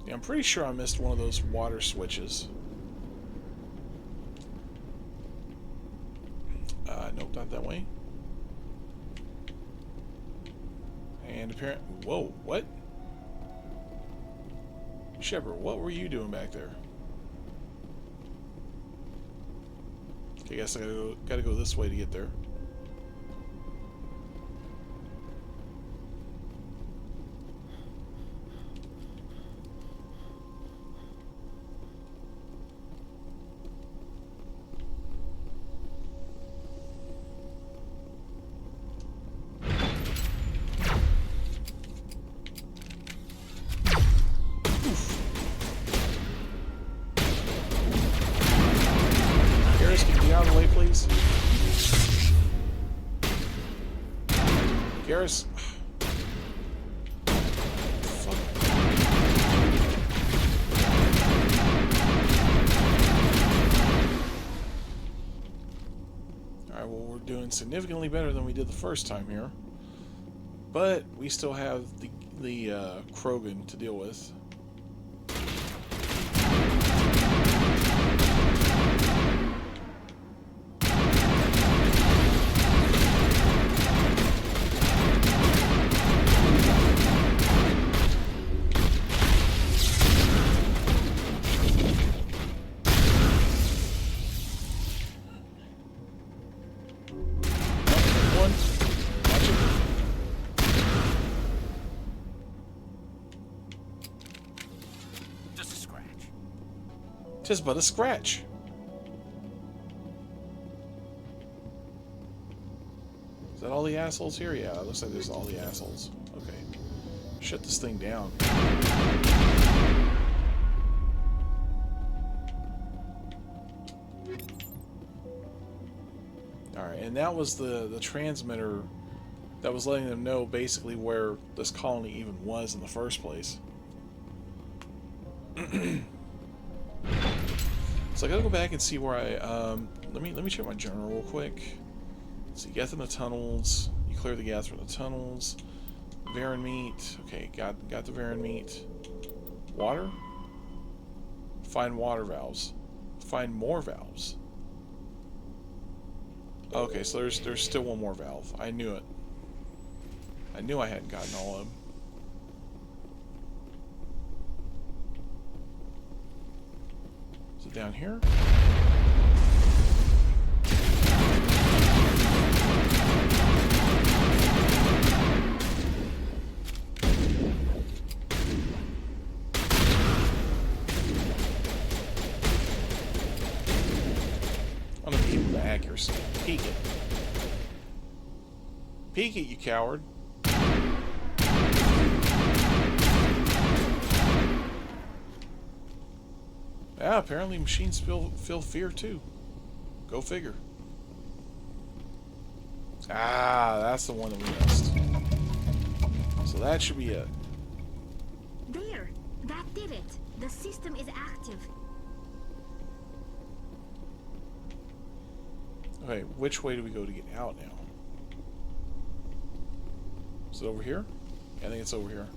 Yeah, I'm pretty sure I missed one of those water switches. Nope, not that way. And apparently... Whoa, what? Shepard, what were you doing back there? I guess I gotta go this way to get there. Garrus. Fuck. Alright, well, we're doing significantly better than we did the first time here. But we still have the Krogan to deal with. 'Tis but a scratch. Is that all the assholes here? Yeah, it looks like there's all the assholes. Okay. Shut this thing down. Alright, and that was the transmitter that was letting them know basically where this colony even was in the first place. So I gotta go back and see where I let me check my journal real quick. Let's see, Geth in the tunnels. You clear the Geth from the tunnels. Varen meat. Okay, got the Varen meat. Water? Find water valves. Find more valves. Okay, so there's still one more valve. I knew it. I knew I hadn't gotten all of them. Is it down here? I'm gonna beat with the accuracy. Peek it. Peek it, you coward. Yeah, apparently machines feel fear too. Go figure. Ah, that's the one that we missed. So that should be it. There! That did it! The system is active. Okay, which way do we go to get out now? Is it over here? Yeah, I think it's over here.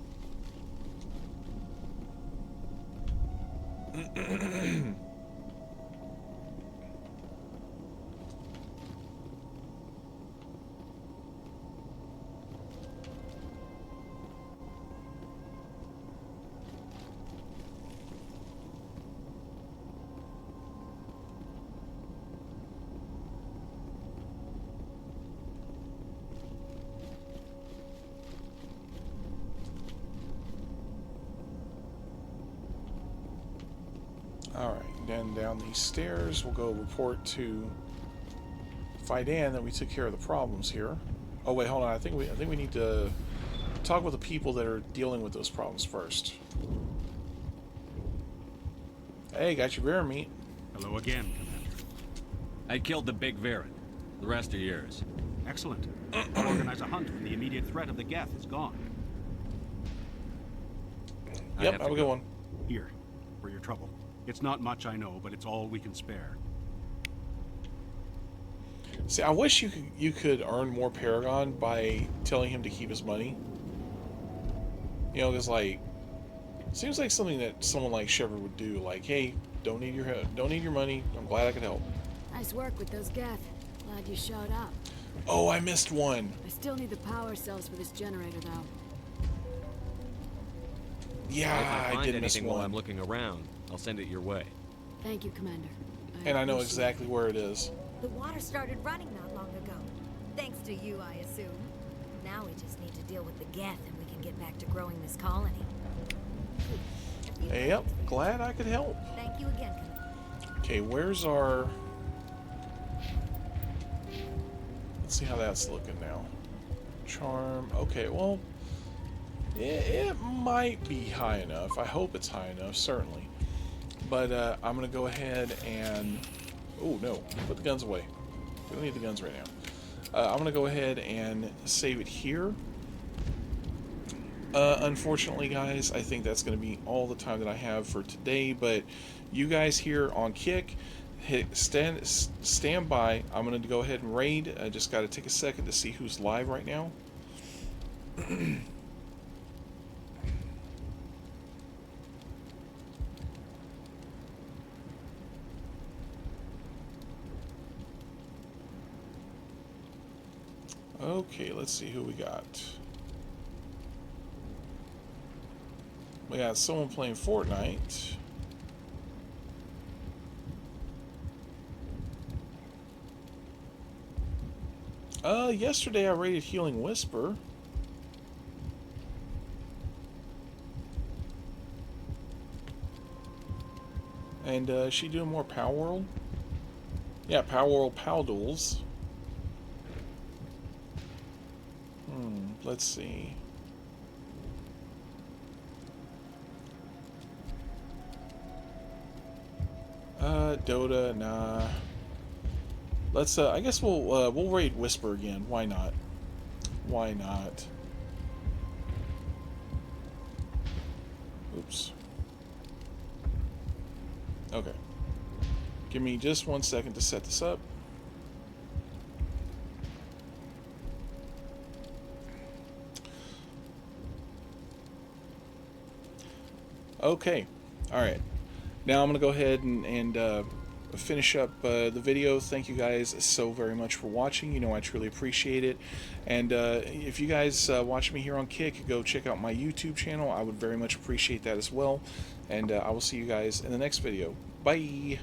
Alright, then down these stairs, we'll go report to Faidan that we took care of the problems here. Oh wait, hold on, I think we need to talk with the people that are dealing with those problems first. Hey, got your Varen meat. Hello again, Commander. I killed the big Varen. The rest are yours. Excellent. I'll organize a hunt when the immediate threat of the Geth is gone. Yep, have a good one. Here, for your trouble. It's not much, I know, but it's all we can spare. See, I wish you could earn more Paragon by telling him to keep his money. You know, because like, seems like something that someone like Shepard would do. Like, hey, don't need your money. I'm glad I could help. Nice work with those Geth. Glad you showed up. Oh, I missed one. I still need the power cells for this generator, though. Yeah, if I find did miss anything while one. I'm looking around, I'll send it your way. Thank you, Commander. And I know exactly where it is. The water started running not long ago. Thanks to you, I assume. Now we just need to deal with the Geth and we can get back to growing this colony. Yep, glad I could help. Thank you again, Commander. Okay, where's our... Let's see how that's looking now. Charm. Okay, well, it might be high enough. I hope it's high enough, certainly. But I'm going to go ahead and... Oh, no. Put the guns away. We don't need the guns right now. I'm going to go ahead and save it here. Unfortunately, guys, I think that's going to be all the time that I have for today. But you guys here on Kick, stand by. I'm going to go ahead and raid. I just got to take a second to see who's live right now. Okay, let's see who we got. We got someone playing Fortnite. Yesterday I rated Healing Whisper. And is she doing more Power World? Yeah, Power World Pow Duels. Let's see. Dota, nah. Let's I guess we'll raid Whisper again. Why not? Why not? Oops. Okay. Give me just 1 second to set this up. Okay. Alright. Now I'm going to go ahead and finish up the video. Thank you guys so very much for watching. You know I truly appreciate it. And if you guys watch me here on Kick, go check out my YouTube channel. I would very much appreciate that as well. And I will see you guys in the next video. Bye!